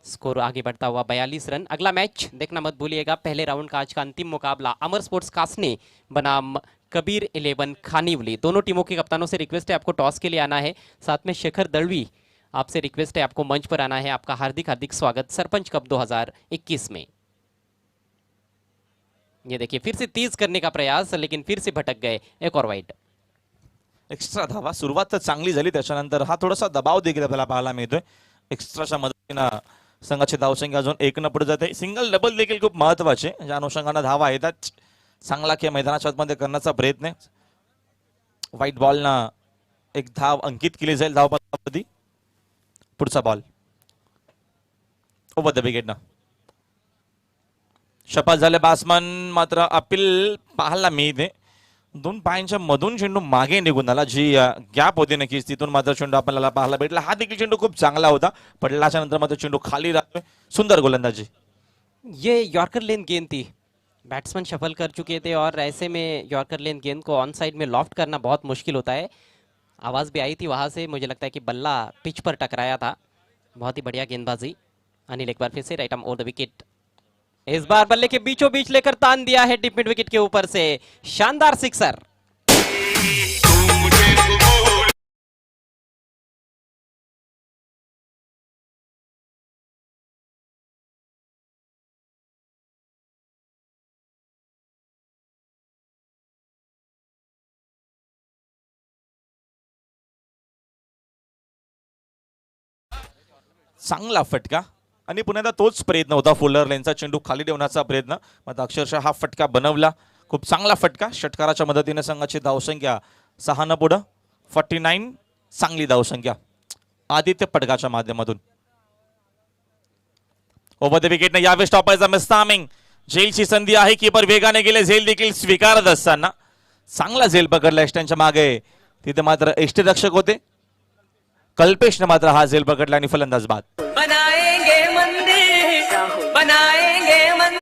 Speaker 1: स्कोर आगे बढ़ता हुआ 42 रन। अगला मैच देखना मत भूलिएगा, पहले राउंड का आज का अंतिम मुकाबला अमर स्पोर्ट्स कासने बनाम कबीर 11 खानीवली। दोनों टीमों के कप्तानों से रिक्वेस्ट है आपको टॉस के लिए आना है, साथ में शेखर दलवी आपसे रिक्वेस्ट है आपको मंच पर आना है। आपका हार्दिक हार्दिक स्वागत सरपंच कप 2021 में। ये देखिए फिर से तेज करने का प्रयास, लेकिन फिर से भटक गए, एक और वाइड।
Speaker 2: एक्स्ट्रा धावा, सुरुवात तर चांगली झाली, त्याच्यानंतर हा थोडासा दबाव देखील आपल्याला पाहायला मिळतोय। एक्स्ट्राच्या मदतीनं संघाची धावसंख्या अजून 1 न पुढे जाते। सिंगल डबल देखील खूप महत्त्वाचे, ज्या अनुषंगाने धावा येतात, चांगला खेळ मैदानाच्या आतमध्ये करण्याचा प्रयत्न आहे। व्हाईट बॉलनं एक धाव अंकित केली जाईल धावपथावरती। पुढचा बॉल ओव्हर द विकेट ना शपात झाले बॅट्समन, मात्र अपील पाहायला मिळते। 2 पायांच्या मधून चेंडू मागे निघून आला, जी गॅप होती नक्कीच तिथून मात्र चेंडू आपल्याला पाहायला भेटला। हा देखील चेंडू खूप चांगला होता, पडल्याच्या नंतर मात्र चेंडू खाली राहतोय। सुंदर गोलंदाजी।
Speaker 1: ये यॉर्कर लेन गेंद थी, बैट्समैन शफल कर चुके थे, और ऐसे में यॉर्कर लेन गेंद को ऑन साइड में लॉफ्ट करना बहुत मुश्किल होता है। आवाज़ भी आई थी वहाँ से, मुझे लगता है कि बल्ला पिच पर टकराया था। बहुत ही बढ़िया गेंदबाजी। अनिल एक बार फिर से right arm over the wicket, इस बार बल्ले के बीचों बीच लेकर तान दिया है डिप मिड विकेट के ऊपर से, शानदार सिक्सर।
Speaker 2: चांगला फटका, आणि पुन्हा एकदा तोच प्रयत्न होता, फुलर लेनचा चेंडू खाली ठेवण्याचा प्रयत्न, मात्र अक्षरशः हा फटका बनवला। खूप चांगला फटका, षटकाराच्या मदतीने संघाची धावसंख्या 6 पुढं 49 चांगली धावसंख्या आदित्य पडगाच्या माध्यमातून. ओव्हर द विकेटने यावेळेस टॉपायचा मिस टायमिंग. झेलची संधी आहे, कीपर वेगाने गेले, झेल देखील स्वीकारत असताना चांगला झेल पकडला एस्टनच्या मागे. तिथे मात्र रक्षक होते, कल्पेशने मात्र हा झेल पकडला आणि फलंदाज बाद.
Speaker 3: बनाएंगे मंदिर बनाएंगे मंदिर.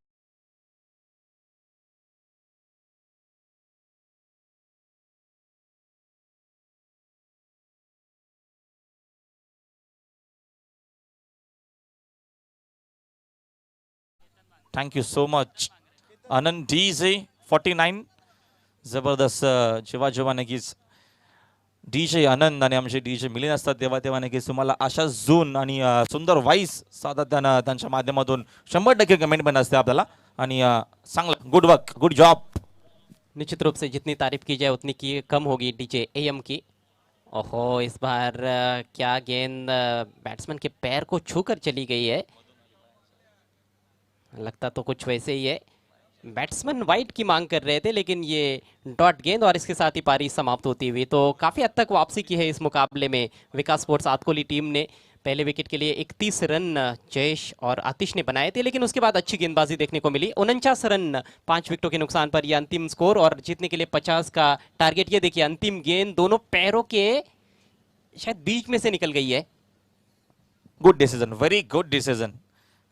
Speaker 2: थँक्यू सो मच आनंद DJ 49. जबरदस्त. जेव्हा जेव्हा नक्कीच DJ आनंद आणि आमचे DJ मिलिंद असतात तेव्हा तेव्हा नक्कीच तुम्हाला अशा झोन आणि सुंदर व्हाईस सातत्यानं त्यांच्या माध्यमातून 100% कमेंट पण असते आपल्याला. आणि चांगलं गुड वर्क, गुड जॉब.
Speaker 1: निश्चित रूप से जितनी तारीफ की जाए उतनी की कम होगी डीजे AM की. ओहो, इस बार क्या गेंद बैट्समैन के पैर को छूकर चली गई है. लगता तो कुछ वैसे ही है. बैट्समैन वाइड की मांग कर रहे थे लेकिन ये डॉट गेंद और इसके साथ ही पारी समाप्त होती हुई. तो काफ़ी हद तक वापसी की है इस मुकाबले में विकास स्पोर्ट्स आतकोली टीम ने. पहले विकेट के लिए 31 रन जयेश और आतिश ने बनाए थे, लेकिन उसके बाद अच्छी गेंदबाजी देखने को मिली. 49 रन 5 विकेटों के नुकसान पर यह अंतिम स्कोर और जीतने के लिए 50 का टारगेट. ये देखिए अंतिम गेंद दोनों पैरों के शायद बीच में से निकल गई है.
Speaker 2: Good decision, very good decision.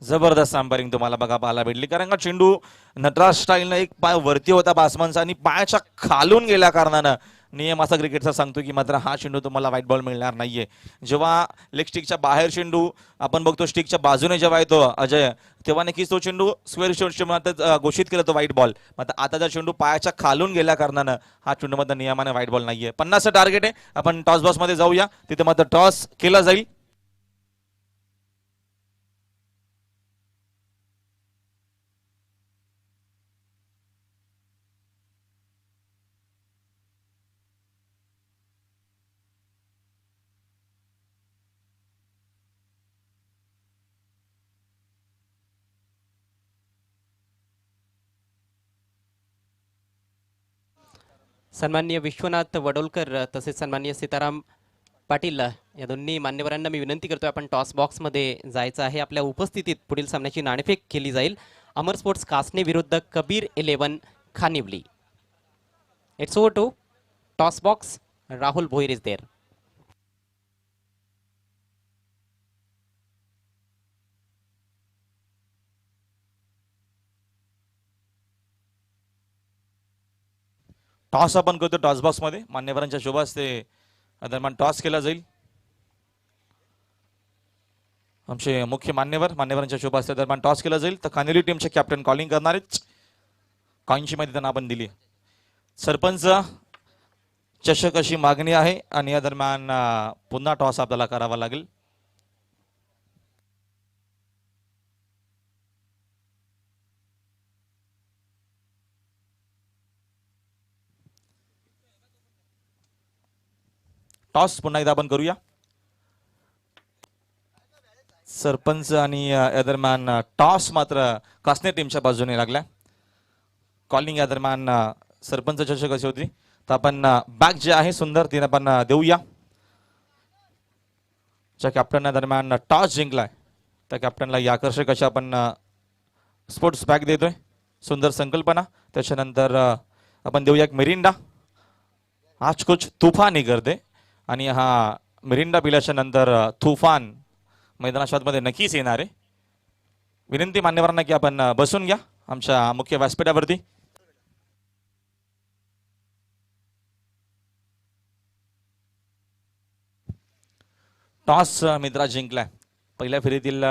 Speaker 2: जबरदस्त अंपायरिंग तुम्हाला बघा पाहायला भेटली, कारण का चेंडू नटराज स्टाईलनं एक पाय वरती होता बॅट्समनचा आणि पायाच्या खालून गेल्या कारणानं नियम असा क्रिकेटचा सांगतो की मात्र हा चेंडू तुम्हाला व्हाईट बॉल मिळणार नाहीये. जेव्हा लेग स्टिकच्या बाहेर चेंडू आपण बघतो, स्टिकच्या बाजूने जेव्हा येतो अजय, तेव्हा नक्कीच तो चेंडू स्क्वेअर शॉट घोषित केला तो व्हाईट बॉल. मात्र आता जर चेंडू पायाच्या खालून गेल्या कारणानं हा चेंडू मात्र नियमाने व्हाईट बॉल नाहीये. 50 टार्गेट आहे. आपण टॉस बॉक्स मध्ये जाऊया, तिथे मात्र टॉस केला जाईल.
Speaker 1: सन्माननीय विश्वनाथ वडोलकर तसेच सन्माननीय सीताराम पाटील या दोन्ही मान्यवरांना मी विनंती करतोय, आपण टॉस बॉक्समध्ये जायचं आहे. आपल्या उपस्थितीत पुढील सामन्याची नाणेफेक केली जाईल. अमर स्पोर्ट्स कासने विरुद्ध Kabir 11 Khanivali. It's over to toss box. Rahul Bhoir is there.
Speaker 2: Toss आपण करतो टॉस बॉक्स मध्ये. मान्यवरांच्या शुभ हस्ते दरम्यान टॉस केला जाईल. आमचे मुख्य मान्यवरांच्या शुभ हस्ते दरम्यान टॉस केला जाईल. तर खानिवली टीमचे कॅप्टन कॉलिंग करणार आहेत. कॉईनची माहिती त्यांना आपण दिली. सरपंच चषक अशी मागणी आहे आणि या दरम्यान पुन्हा टॉस आपल्याला करावा लागेल. टॉस पुन्हा एकदा आपण करूया. सरपंच आणि या दरम्यान टॉस मात्र कासने टीमच्या बाजूने लागला. कॉलिंग या दरम्यान सरपंच चषक अशी होती. तर आपण बॅग जे आहे सुंदर तिने आपण देऊया. ज्या कॅप्टन दरम्यान टॉस जिंकलाय त्या कॅप्टनला या आकर्षक अशा आपण स्पोर्ट्स बॅग देतोय. सुंदर संकल्पना. त्याच्यानंतर आपण देऊया एक मिरिंडा. आज कुछ तुफानी करते आणि हा मिरिंडा पिल्याच्या नंतर तुफान मैदानामध्ये नक्कीच येणार आहे. विनंती मान्यवरांना की आपण बसून घ्या आमच्या मुख्य व्यासपीठावरती. टॉस मित्रा जिंकलाय. पहिल्या फेरीतील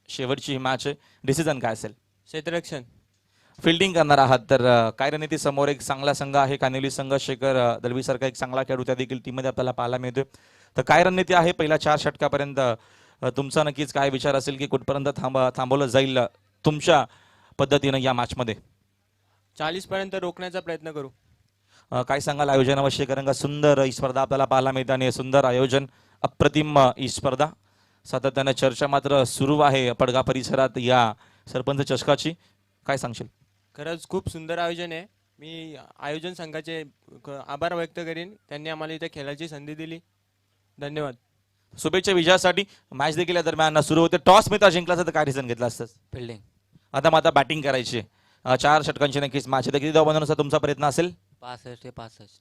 Speaker 2: शेवटची ही मॅच आहे. डिसिजन काय असेल?
Speaker 6: क्षेत्ररक्षण.
Speaker 2: फिल्डिंग करणार आहात तर काय रणनीती? समोर एक चांगला संघ आहे कानिवली संघ. शेखर दलवी सारखा एक चांगला खेळाडू त्या देखील टीममध्ये आपल्याला पाहायला मिळतोय. तर काय रणनीती आहे पहिल्या 4 षटकापर्यंत? तुमचा नक्कीच काय विचार असेल की कुठपर्यंत थांबवलं जाईल तुमच्या पद्धतीनं या मॅचमध्ये?
Speaker 6: 40 पर्यंत रोखण्याचा प्रयत्न करू.
Speaker 2: काय सांगाल आयोजनाविषयी? कारण का सुंदर ही स्पर्धा आपल्याला पाहायला मिळते आणि सुंदर आयोजन, अप्रतिम ही स्पर्धा. सातत्याने चर्चा मात्र सुरू आहे पडगा परिसरात या सरपंच चषकाची. काय सांगशील?
Speaker 6: खरंच खूप सुंदर आयोजन आहे. मी आयोजन संघाचे आभार व्यक्त करीन, त्यांनी आम्हाला इथे खेळायची संधी दिली. धन्यवाद.
Speaker 2: शुभेच्छा विजयासाठी. मॅच देखील या दरम्यान सुरू होते. टॉस मित्र जिंकला तर काय रिझन घेतला असतं?
Speaker 7: फिल्डिंग.
Speaker 2: आता बॅटिंग करायची. 4 षटकांची नक्कीच मॅच आहे. किती धावा बनवण्याचा तुमचा प्रयत्न असेल?
Speaker 7: 65 ते 65.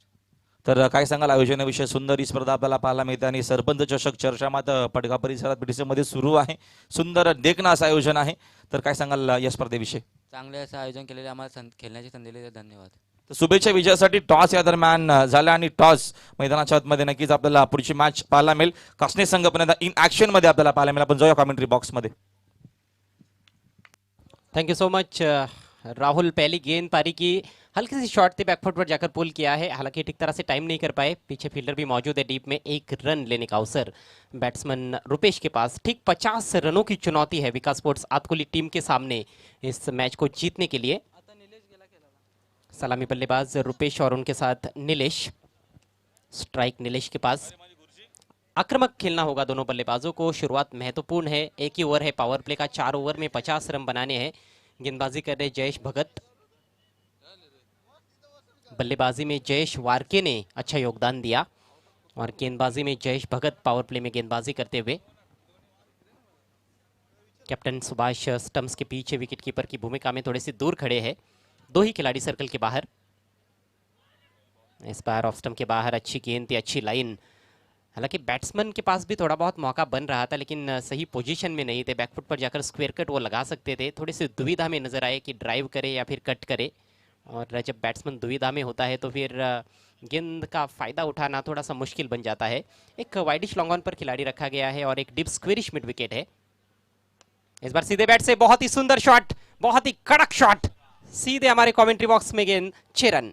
Speaker 2: तर काय सांगाल आयोजनाविषयी? सुंदर ही स्पर्धा आपल्याला पाहायला मिळते आणि सरपंच चषक चर्चा मात्र पडगा परिसरात BTC मध्ये सुरू आहे. सुंदर देखणं असं आयोजन आहे. तर काय सांगाल या स्पर्धेविषयी?
Speaker 7: चांगले असं आयोजन केलेले, आम्हाला खेळण्याची संधी दिली, धन्यवाद.
Speaker 2: तर शुभेच्छा विजयासाठी. टॉस या दरम्यान झाला आणि टॉस मैदानाच्या आतमध्ये नक्कीच आपल्याला पुढची मॅच पाहायला मिळेल. कासने संघ पण इन ऍक्शन मध्ये आपल्याला पाहायला मिळेल. आपण जाऊया कमेंट्री बॉक्स मध्ये.
Speaker 1: Thank you so much Rahul. पहली गेंद पारी की हल्की सी शॉट थी, बैकफुट पर जाकर पुल किया है, हालांकि ठीक तरह से टाइम नहीं कर पाए. पीछे फील्डर भी मौजूद है. डीप में 1 रन लेने का अवसर बैट्समैन रुपेश के पास. ठीक 50 रनों की चुनौती है विकास स्पोर्ट्स आतकुली टीम के सामने इस मैच को जीतने के लिए. सलामी बल्लेबाज रुपेश और उनके साथ नीलेश. स्ट्राइक नीलेश के पास. आक्रामक खेलना होगा दोनों बल्लेबाजों को. शुरुआत महत्वपूर्ण है. एक ही ओवर है पावर प्ले का. 4 ओवर में 50 रन बनाने हैं. गेंदबाजी कर रहे जयेश भगत. बल्लेबाजी में जयेश वारके ने अच्छा योगदान दिया और गेंदबाजी में जयेश भगत पावर प्ले में गेंदबाजी करते हुए. कैप्टन सुभाष स्टम्प्स के पीछे विकेटकीपर की भूमिका में थोड़े से दूर खड़े हैं. 2 ही खिलाड़ी सर्कल के बाहर. इस बार ऑफ स्टंप के बाहर अच्छी गेंद थी, अच्छी लाइन. हालांकि बैट्समैन के पास भी थोड़ा बहुत मौका बन रहा था, लेकिन सही पोजीशन में नहीं थे. बैकफुट पर जाकर स्क्वायर कट वो लगा सकते थे. थोड़ी सी दुविधा में नजर आए कि ड्राइव करे या फिर कट करे. और जब बैट्समैन दुविधा में होता है तो फिर गेंद का फ़ायदा उठाना थोड़ा सा मुश्किल बन जाता है. एक वाइडिश लॉन्ग ऑन पर खिलाड़ी रखा गया है और एक डीप स्क्वेरिश मिड विकेट है. इस बार सीधे बैट से बहुत ही सुंदर शॉट, बहुत ही कड़क शॉट. सीधे हमारे कमेंट्री बॉक्स में गेंद. 6 रन.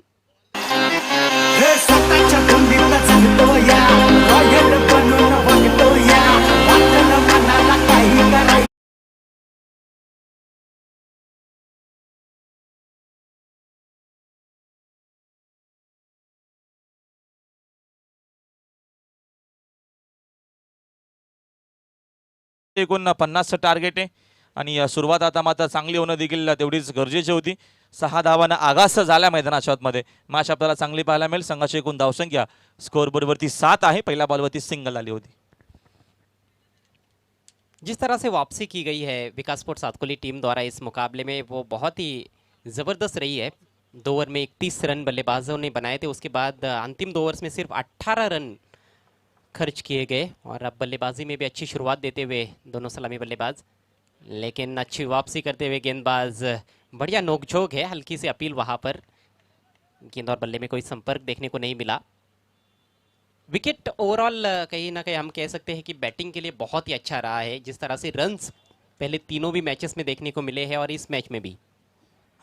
Speaker 4: हे स्वतःच्या कुंडीला सांगतोया, रॉयल बनून बघतोया, वाटलं मनाला काही करायचं.
Speaker 2: एकूण 50 टार्गेट आहे आणि सुरुवात आता मात्र चांगली होणं देखील तेवढीच गरजेची होती. 6 धावांना आगास झाल्या मैदानाच्या आतमध्ये. मॅच आपल्याला चांगली पाहायला मिळेल. संघाची एकूण धावसंख्या स्कोअरबोर्डवरती 7 आहे. पहिल्या बॉलवरती सिंगल आली होती.
Speaker 1: जिस तरह से वापसी की गई है विकास स्पोर्ट्स आतकुली टीम द्वारा इस मुकाबले में, वो बहुत ही ज़बरदस्त रही है. 2 ओवर में 31 रन बल्लेबाजों ने बनाए थे. उसके बाद अंतिम 2 ओवर्स में सिर्फ 18 रन खर्च किए गए. और अब बल्लेबाजी में भी अच्छी शुरुआत देते हुए दोनों सलामी बल्लेबाज, लेकिन अच्छी वापसी करते हुए गेंदबाज. बढ़िया नोकझोंक है, हल्की सी अपील वहां पर. गेंद और बल्ले में कोई संपर्क देखने को नहीं मिला. विकेट ओवरऑल कहीं ना कहीं हम कह सकते हैं कि बैटिंग के लिए बहुत ही अच्छा रहा है. जिस तरह से रन्स पहले तीनों भी मैचेस में देखने को मिले हैं और इस मैच में भी.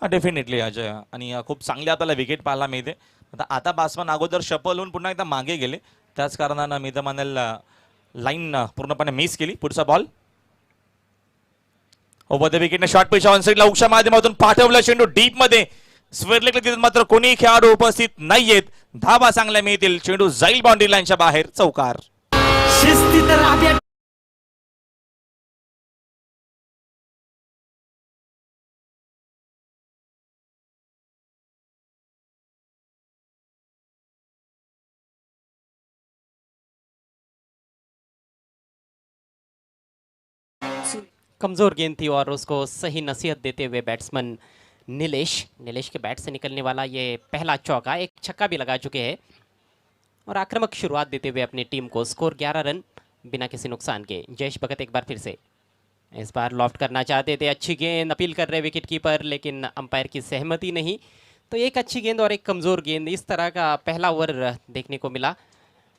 Speaker 2: हां, डेफिनेटली अजय. आणि खूप चांगली आपल्याला विकेट पाहायला मिळते. आता बॅट्समन अगोदर शफल होऊन पुन्हा एकदा मागे गेले. त्याच कारणानं मी तर म्हणेल लाईन पूर्णपणे मिस केली. पुढचा बॉल. ओव्हर द विकेटने शॉर्ट पिच ऑन साईडला उक्षा माध्यमातून पाठवलं चेंडू डीप मध्ये. स्वेअरलेग तिथे मात्र कोणी खेळाडू उपस्थित नाहीयेत. धावा चांगल्या मिळतील. चेंडू जाईल बाउंड्री लाईनच्या बाहेर. चौकार.
Speaker 4: शिस्तीत राहत्या.
Speaker 1: कमज़ोर गेंद थी और उसको सही नसीहत देते हुए बैट्समैन नीलेश के बैट से निकलने वाला ये पहला चौका. एक छक्का भी लगा चुके हैं और आक्रामक शुरुआत देते हुए अपनी टीम को. स्कोर 11 रन बिना किसी नुकसान के. जयेश भगत एक बार फिर से. इस बार लॉफ्ट करना चाहते थे. अच्छी गेंद, अपील कर रहे विकेट कीपर, लेकिन अंपायर की सहमति नहीं. तो एक अच्छी गेंद और एक कमज़ोर गेंद, इस तरह का पहला ओवर देखने को मिला.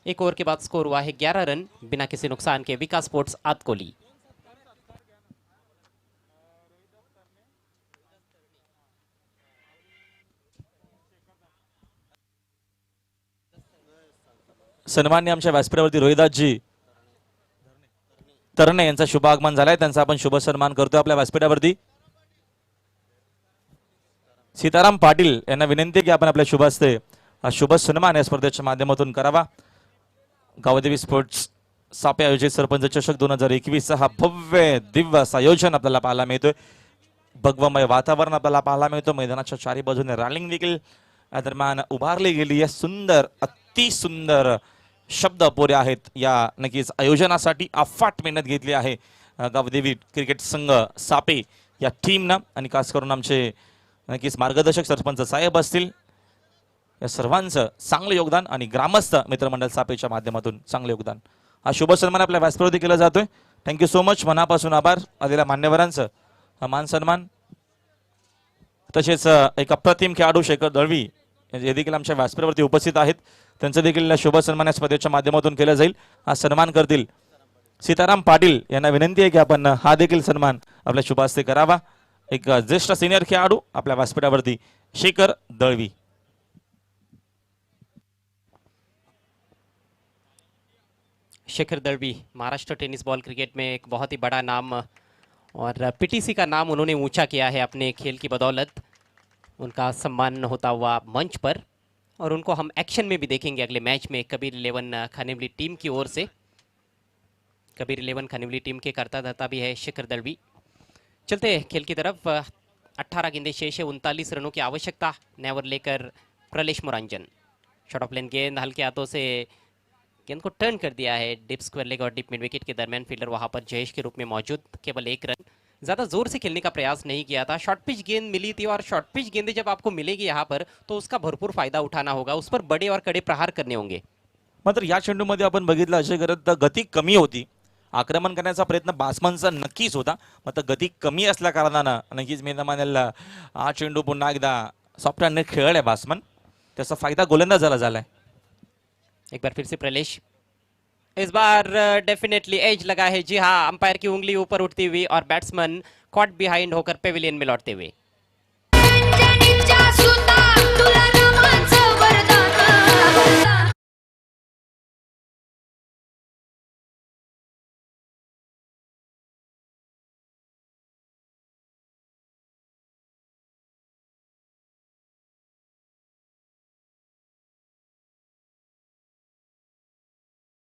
Speaker 1: एक ओवर के बाद स्कोर हुआ है 11 रन बिना किसी नुकसान के. विकास स्पोर्ट्स आतकोली.
Speaker 2: सन्मान्य आमच्या व्यासपीठावरती रोहिदासजी तरणे यांचा शुभ आगमन झालाय. त्यांचा आपण शुभ सन्मान करतोय आपल्या व्यासपीठावरती. सीताराम पाटील यांना विनंती की आपण आपल्या शुभ हस्ते हा शुभ सन्मान या स्पर्धेच्या माध्यमातून करावा. गावदेवी स्पोर्ट्स सापे आयोजित सरपंच चषक 2021 हा भव्य दिव्य आयोजन आपल्याला पाहायला मिळतोय. भगवमय वातावरण आपल्याला पाहायला मिळतं. मैदानाच्या चारी बाजूने रॅलिंग देखील या दरम्यान उभारली गेली आहे सुंदर, अति सुंदर शब्द अपुरे आहेत. या नक्कीच आयोजनासाठी अफाट मेहनत घेतली आहे गावदेवी क्रिकेट संघ सापे या टीमनं, आणि खास करून आमचे नक्कीच मार्गदर्शक सरपंच साहेब असतील, या सर्वांचं चांगलं योगदान आणि ग्रामस्थ मित्रमंडळ सापेच्या माध्यमातून चांगलं योगदान. हा शुभ सन्मान आपल्या व्यासपीठावरती केला जातोय. थँक्यू सो मच, मनापासून आभार आलेल्या मान्यवरांचं. हा मान सन्मान तसेच एक अप्रतिम खेळाडू शेखर दळवी हे देखील आमच्या व्यासपीठावरती उपस्थित आहेत. त्यांचं देखील शुभ सन्मान या स्पर्धेच्या माध्यमातून केला जाईल. हा सन्मान करतील सीताराम पाटील यांना विनंती आहे की आपण हा देखील सन्मान आपल्या शुभ हस्ते करावा. एक ज्येष्ठ सिनियर खेळाडू आपल्या व्यासपीठावरती Shekhar Dalvi.
Speaker 1: Shekhar Dalvi Maharashtra tennis ball cricket में एक बहुत ही बड़ा नाम और पीटीसी का नाम उन्होंने ऊंचा किया है अपने खेल की बदौलत. उनका सम्मान होता हुआ मंच पर, और उनको हम एक्शन में भी देखेंगे अगले मैच में कबीर 11 खानिवली टीम की ओर से. कबीर 11 खानिवली टीम के करता धरता भी है शेखर दळवी. चलते हैं खेल की तरफ. 18 गेंदें शेष है, 39 रनों की आवश्यकता नेवर लेकर प्रलेश मुरांजन. शॉट ऑफ लेन गेंद हल्के हाथों से गेंद को टर्न कर दिया है डिप स्क्वायर लेग और डिप मिड विकेट के दरमियान. फील्डर वहां पर जयेश के रूप में मौजूद, केवल 1 रन. ज़्यादा जोर से खेलने का प्रयास नहीं किया था. शॉर्ट पिच गेंद मिली थी, और शॉर्ट पिच गेंदें जब आपको मिलेगी यहाँ पर तो उसका भरपूर फायदा उठाना होगा, उस पर बड़े और कड़े प्रहार करने होंगे.
Speaker 2: मात्र या चेंडूमध्ये आपण बघितलं अशा करत गती कमी होती. आक्रमण करण्याचा प्रयत्न बॅट्समनचा नक्कीच होता, मात्र गती कमी असल्या कारणानं नक्कीच मेहनत हा चेंडू पुन्हा एकदा सॉफ्ट हँडने खेळलाय बॅट्समन, त्याचा फायदा गोलंदाजाला झालाय.
Speaker 1: एक बार फिर से प्रलेश, इस बार डेफिनेटली एज लगा है. जी हाँ, अंपायर की उंगली ऊपर उठती हुई और बैट्समैन कॉट बिहाइंड होकर पेविलियन में लौटते हुए.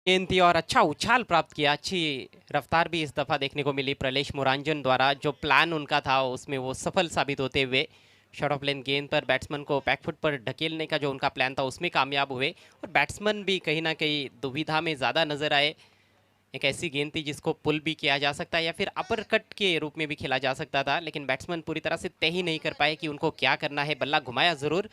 Speaker 1: गेंद थी और अच्छा उछाल प्राप्त किया. अच्छी रफ्तार भी इस दफ़ा देखने को मिली प्रलेश मुरांजन द्वारा. जो प्लान उनका था उसमें वो सफल साबित होते हुए शॉट ऑफ लेन गेंद पर बैट्समैन को बैकफुट पर ढकेलने का जो उनका प्लान था उसमें कामयाब हुए, और बैट्समैन भी कहीं ना कहीं दुविधा में ज़्यादा नजर आए. एक ऐसी गेंद थी जिसको पुल भी किया जा सकता है या फिर अपर कट के रूप में भी खेला जा सकता था, लेकिन बैट्समैन पूरी तरह से तय ही नहीं कर पाए कि उनको क्या करना है. बल्ला घुमाया ज़रूर,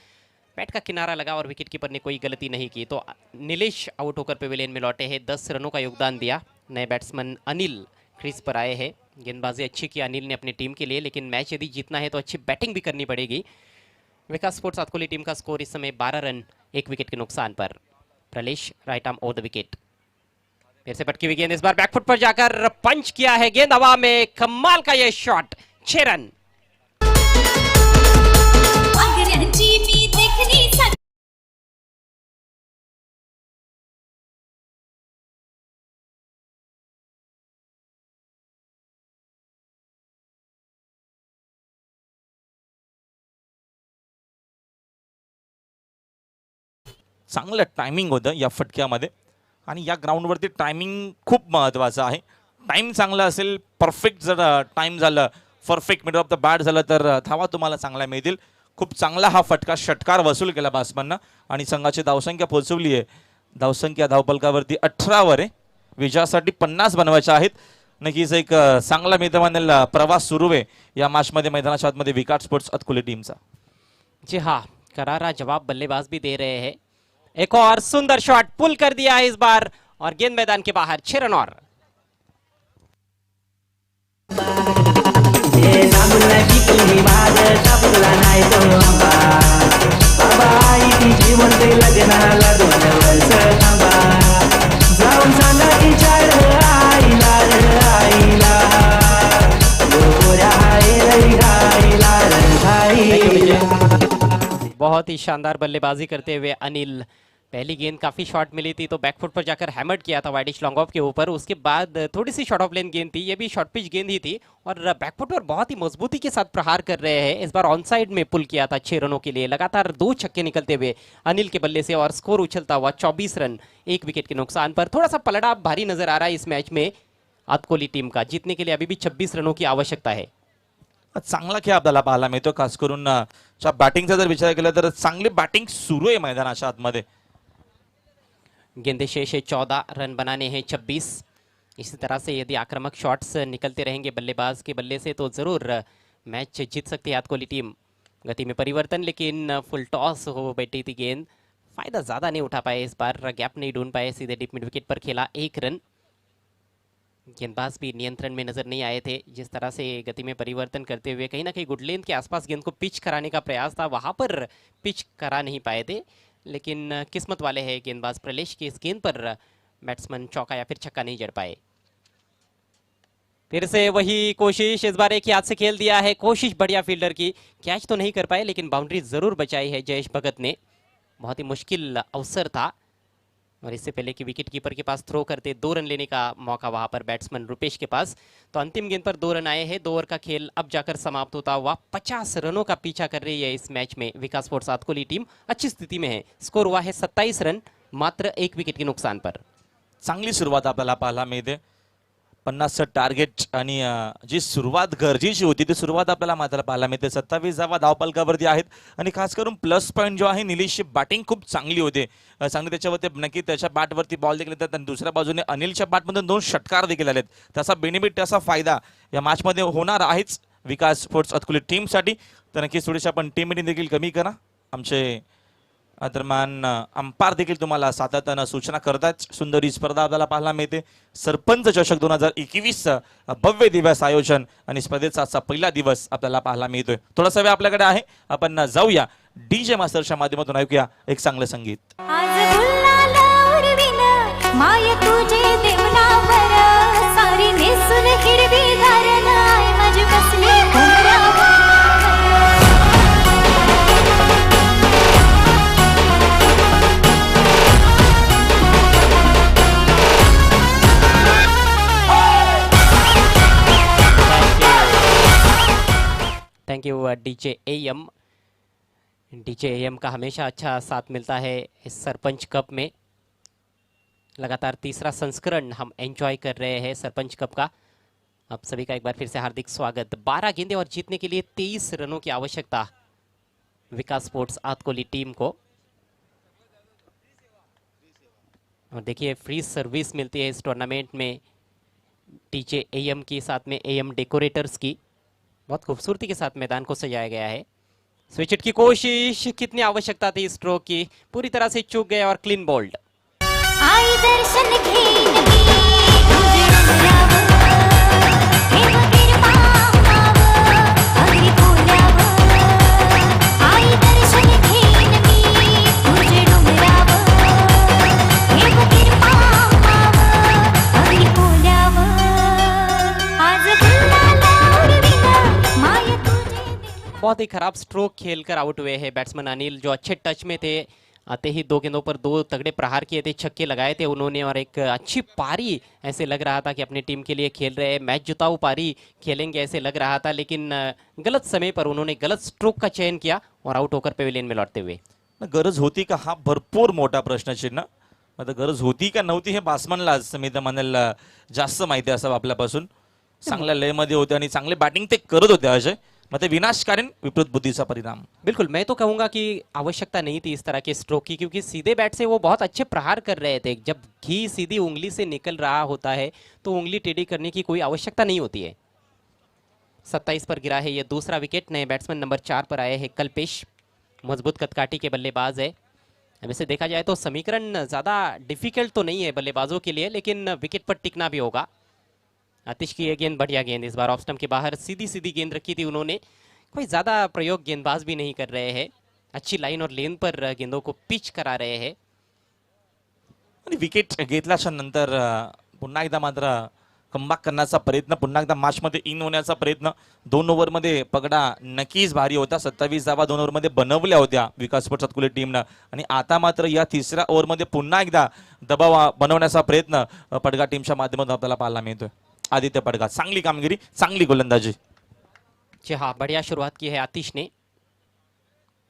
Speaker 1: बैट का किनारा लगा और विकेट कीपर ने कोई गलती नहीं की. तो नीलेश आउट होकर पेविलियन में लौटे हैं. 10 रनों का योगदान दिया. नए बैट्समैन अनिल क्रीज पर आए हैं. गेंदबाजी अच्छी की अनिल ने अपनी टीम के लिए, लेकिन मैच यदि जीतना है तो अच्छी बैटिंग भी करनी पड़ेगी. विकास स्पोर्ट्स अतकोली टीम का स्कोर इस समय 12 रन 1 विकेट के नुकसान पर. Pralesh right arm over the wicket. फिर से पटकी हुई गेंद, इस बार बैकफुट पर जाकर पंच किया है. गेंद हवा में, कमाल का यह शॉट. 6 रन.
Speaker 2: चांगलं टायमिंग होतं या फटक्यामध्ये, आणि या ग्राउंडवरती टायमिंग खूप महत्त्वाचं आहे. टाइम चांगला असेल, परफेक्ट जर टाइम झालं, perfect middle of the bat झालं तर धावा तुम्हाला चांगल्या मिळतील. खूप चांगला हा फटका षटकार वसूल केला बॅट्समननं, आणि संघाची धावसंख्या पोहोचवली आहे. धावसंख्या धावपलकावरती 18 वर आहे. विजयासाठी 50 बनवायच्या आहेत. नक्कीच एक चांगला मित्रमंडळ प्रवास सुरू आहे या मॅचमध्ये मैदानाच्या आतमध्ये विकास स्पोर्ट्स अतकोली टीमचा.
Speaker 1: जी हाँ, करारा जवाब बल्लेबाज भी दे रहे हैं. एक और सुंदर शॉट पुल कर दिया है इस बार, और गेंद मैदान के बाहर. 6 रन और. बहुत ही शानदार बल्लेबाजी करते हुए अनिल. पहली गेंद काफ़ी शॉर्ट मिली थी तो बैकफुट पर जाकर हैमर्ड किया था वाइडिश लॉन्ग ऑफ के ऊपर. उसके बाद थोड़ी सी शॉर्ट ऑफ लेन गेंद थी, ये भी शॉर्ट पिच गेंद ही थी, और बैकफुट पर बहुत ही मजबूती के साथ प्रहार कर रहे हैं. इस बार ऑन साइड में पुल किया था 6 रनों के लिए. लगातार 2 छक्के निकलते हुए अनिल के बल्ले से, और स्कोर उछलता हुआ 24 रन 1 विकेट के नुकसान पर. थोड़ा सा पलड़ा भारी नजर आ रहा है इस मैच में अतकोली टीम का. जीतने के लिए अभी भी 26 रनों की आवश्यकता है.
Speaker 2: चांगला खेळ आपल्याला पाहायला मिळतो, खास करून बॅटिंगचा जर विचार केला तर चांगली बॅटिंग सुरू आहे मैदानाच्या आतमध्ये.
Speaker 1: गेंदे शेष है 14, रन बनाने हैं 26. इसी तरह से यदि आक्रामक शॉट्स निकलते रहेंगे बल्लेबाज के बल्ले से तो ज़रूर मैच जीत सकती है हाथ कोहली टीम. गति में परिवर्तन, लेकिन फुल टॉस हो बैठी थी गेंद, फायदा ज़्यादा नहीं उठा पाए इस बार, गैप नहीं ढूंढ पाए, सीधे डीप मिड विकेट पर खेला 1 रन. गेंदबाज भी नियंत्रण में नजर नहीं आए थे. जिस तरह से गति में परिवर्तन करते हुए कहीं ना कहीं गुड लेंथ के आसपास गेंद को पिच कराने का प्रयास था, वहां पर पिच करा नहीं पाए थे. लेकिन किस्मत वाले हैं गेंदबाज प्रलेश की, इस गेंद पर बैट्समैन चौका या फिर छक्का नहीं जड़ पाए. फिर से वही कोशिश, इस बार एक ही हाथ से खेल दिया है. कोशिश बढ़िया फील्डर की, कैच तो नहीं कर पाए लेकिन बाउंड्री जरूर बचाई है जयेश भगत ने. बहुत ही मुश्किल अवसर था और इससे पहले कि विकेट कीपर के पास थ्रो करते 2 रन लेने का मौका वहां पर बैट्समैन रुपेश के पास, तो अंतिम गेंद पर 2 रन आए हैं. 2 ओवर का खेल अब जाकर समाप्त होता हुआ 50 रनों का पीछा कर रही है इस मैच में विकास स्पोर्ट्स हाथ कोहली टीम. अच्छी स्थिति में है. स्कोर हुआ है 27 रन मात्र 1 विकेट के नुकसान पर.
Speaker 2: चांगली सुरुवात आपल्याला पाहायला मिळते. 50चं टार्गेट आणि जी सुरुवात गरजेची होती ती सुरुवात आपल्याला मात्र पाहायला मिळते. 27 धावा धावपलकावरती आहेत आणि खास करून प्लस पॉईंट जो आहे निलेशची बॅटिंग खूप चांगली होते. चांगली त्याच्यावरती नक्की त्याच्या बॅटवरती बॉल देखील येतात आणि दुसऱ्या बाजूने अनिलच्या बॅटमधून 2 षटकार देखील आलेत. त्याचा बेनिफिट, त्याचा फायदा या मॅचमध्ये होणार आहेच विकास स्पोर्ट्स अतकुली टीमसाठी. तर नक्कीच थोडीशी आपण टीम मीटिंग देखील कमी करा. आमचे दरम्यान अंपायर देखील तुम्हाला सातत्यानं सूचना करतात. सुंदर ही स्पर्धा आपल्याला पाहायला मिळते. सरपंच चषक 2021 भव्य दिवस आयोजन आणि स्पर्धेचा आजचा पहिला दिवस आपल्याला पाहायला मिळतोय. थोडासा वेळ आपल्याकडे आहे, आपण जाऊया डीजे मास्टरच्या माध्यमातून ऐकूया एक चांगलं संगीत.
Speaker 8: आज गुलाला उडविन माय तुझे देवनावर, सारी नेसून हिरवी धारण आहे माझी बसली घोंगरावर.
Speaker 1: Thank you DJ AM. DJ AM का हमेशा अच्छा साथ मिलता है इस सरपंच कप में. लगातार तीसरा संस्करण हम एंजॉय कर रहे हैं सरपंच कप का. आप सभी का एक बार फिर से हार्दिक स्वागत. 12 गेंदें और जीतने के लिए 23 रनों की आवश्यकता विकास स्पोर्ट्स हाथ कोहली टीम को. और देखिए फ्री सर्विस मिलती है इस टूर्नामेंट में डीजे एएम की, साथ में एएम डेकोरेटर्स की. बहुत खूबसूरती के साथ मैदान को सजाया गया है. स्विच हिट की कोशिश, कितनी आवश्यकता थी स्ट्रोक की, पूरी तरह से चूक गए और क्लीन बोल्ड.
Speaker 8: आई दर्शन घेन मी तुझे डोंगरावर, हे बघीर पाहावं अगदी खोल्यावर. आई दर्शन घेन मी तुझे डोंगरावर, हे बघीर पाहावं अगदी खोल्यावर. आज गुलाला उडविन माय तुझे देवनावर.
Speaker 1: बहुत ही खराब स्ट्रोक खेलकर आउट हुए हैं बैट्समैन अनिल, जो अच्छे टच में थे. आते ही 2 गेंदों पर 2 तगड़े प्रहार किए थे, छक्के लगाए थे उन्होंने और एक अच्छी पारी, ऐसे लग रहा था कि अपनी टीम के लिए खेल रहे हैं, मैच जिताऊ पारी खेलेंगे ऐसे लग रहा था. लेकिन गलत समय पर उन्होंने गलत स्ट्रोक का चयन किया और आउट होकर पेविलियन में लौटते हुए.
Speaker 2: गरज होती का हा भरपूर मोठा प्रश्नचिन्ह. आता गरज होती का नव्हती हे बासमनलाच मी तर म्हणेल जास्त माहिती असावं आपल्यापासून. चांगल्या लयमध्ये होते आणि चांगले बॅटिंग ते करत होते अजय. मग ते विनाशकालीन विपरीत बुद्धीचा परिणाम.
Speaker 1: बिल्कुल, मैं तो कहूँगा कि आवश्यकता नहीं थी इस तरह के स्ट्रोक की, क्योंकि सीधे बैट से वो बहुत अच्छे प्रहार कर रहे थे. जब घी सीधी उंगली से निकल रहा होता है तो उंगली टेढ़ी करने की कोई आवश्यकता नहीं होती है. 27 पर गिरा है ये दूसरा विकेट. नए बैट्समैन नंबर 4 पर आए हैं कल्पेश, मजबूत कदकाठी के बल्लेबाज है. अब इसे देखा जाए तो समीकरण ज़्यादा डिफिकल्ट तो नहीं है बल्लेबाजों के लिए, लेकिन विकेट पर टिकना भी होगा. आतिश की ये गेंद, बढ़िया गेंद, इस बार ऑफ स्टंप के बाहर सीधी सीधी गेंद रखी थी उन्होंने. कोई ज़्यादा प्रयोग गेंदबाज भी नहीं कर रहे हैं, अच्छी लाइन और लेन पर गेंदों को पिच करा रहे हैं.
Speaker 2: आणि विकेट घेतल्याच्या नंतर पुन्हा एकदा मात्र कमबॅक करण्याचा प्रयत्न, पुन्हा एकदा मॅचमध्ये इन होण्याचा प्रयत्न. 2 ओव्हरमध्ये पगडा नक्कीच भारी होता. 27 धावा 2 ओव्हरमध्ये बनवल्या होत्या विकास स्पोर्ट्स अतकुले टीमनं. आणि आता मात्र या तिसऱ्या ओव्हरमध्ये पुन्हा एकदा दबाव बनवण्याचा प्रयत्न पडगा टीमच्या माध्यमातून आपल्याला पाहायला मिळतोय. आदित्य पडगा, चांगली कामगिरी, चांगली गोलंदाजी.
Speaker 1: जी हाँ, बढ़िया शुरुआत की है आतिश ने.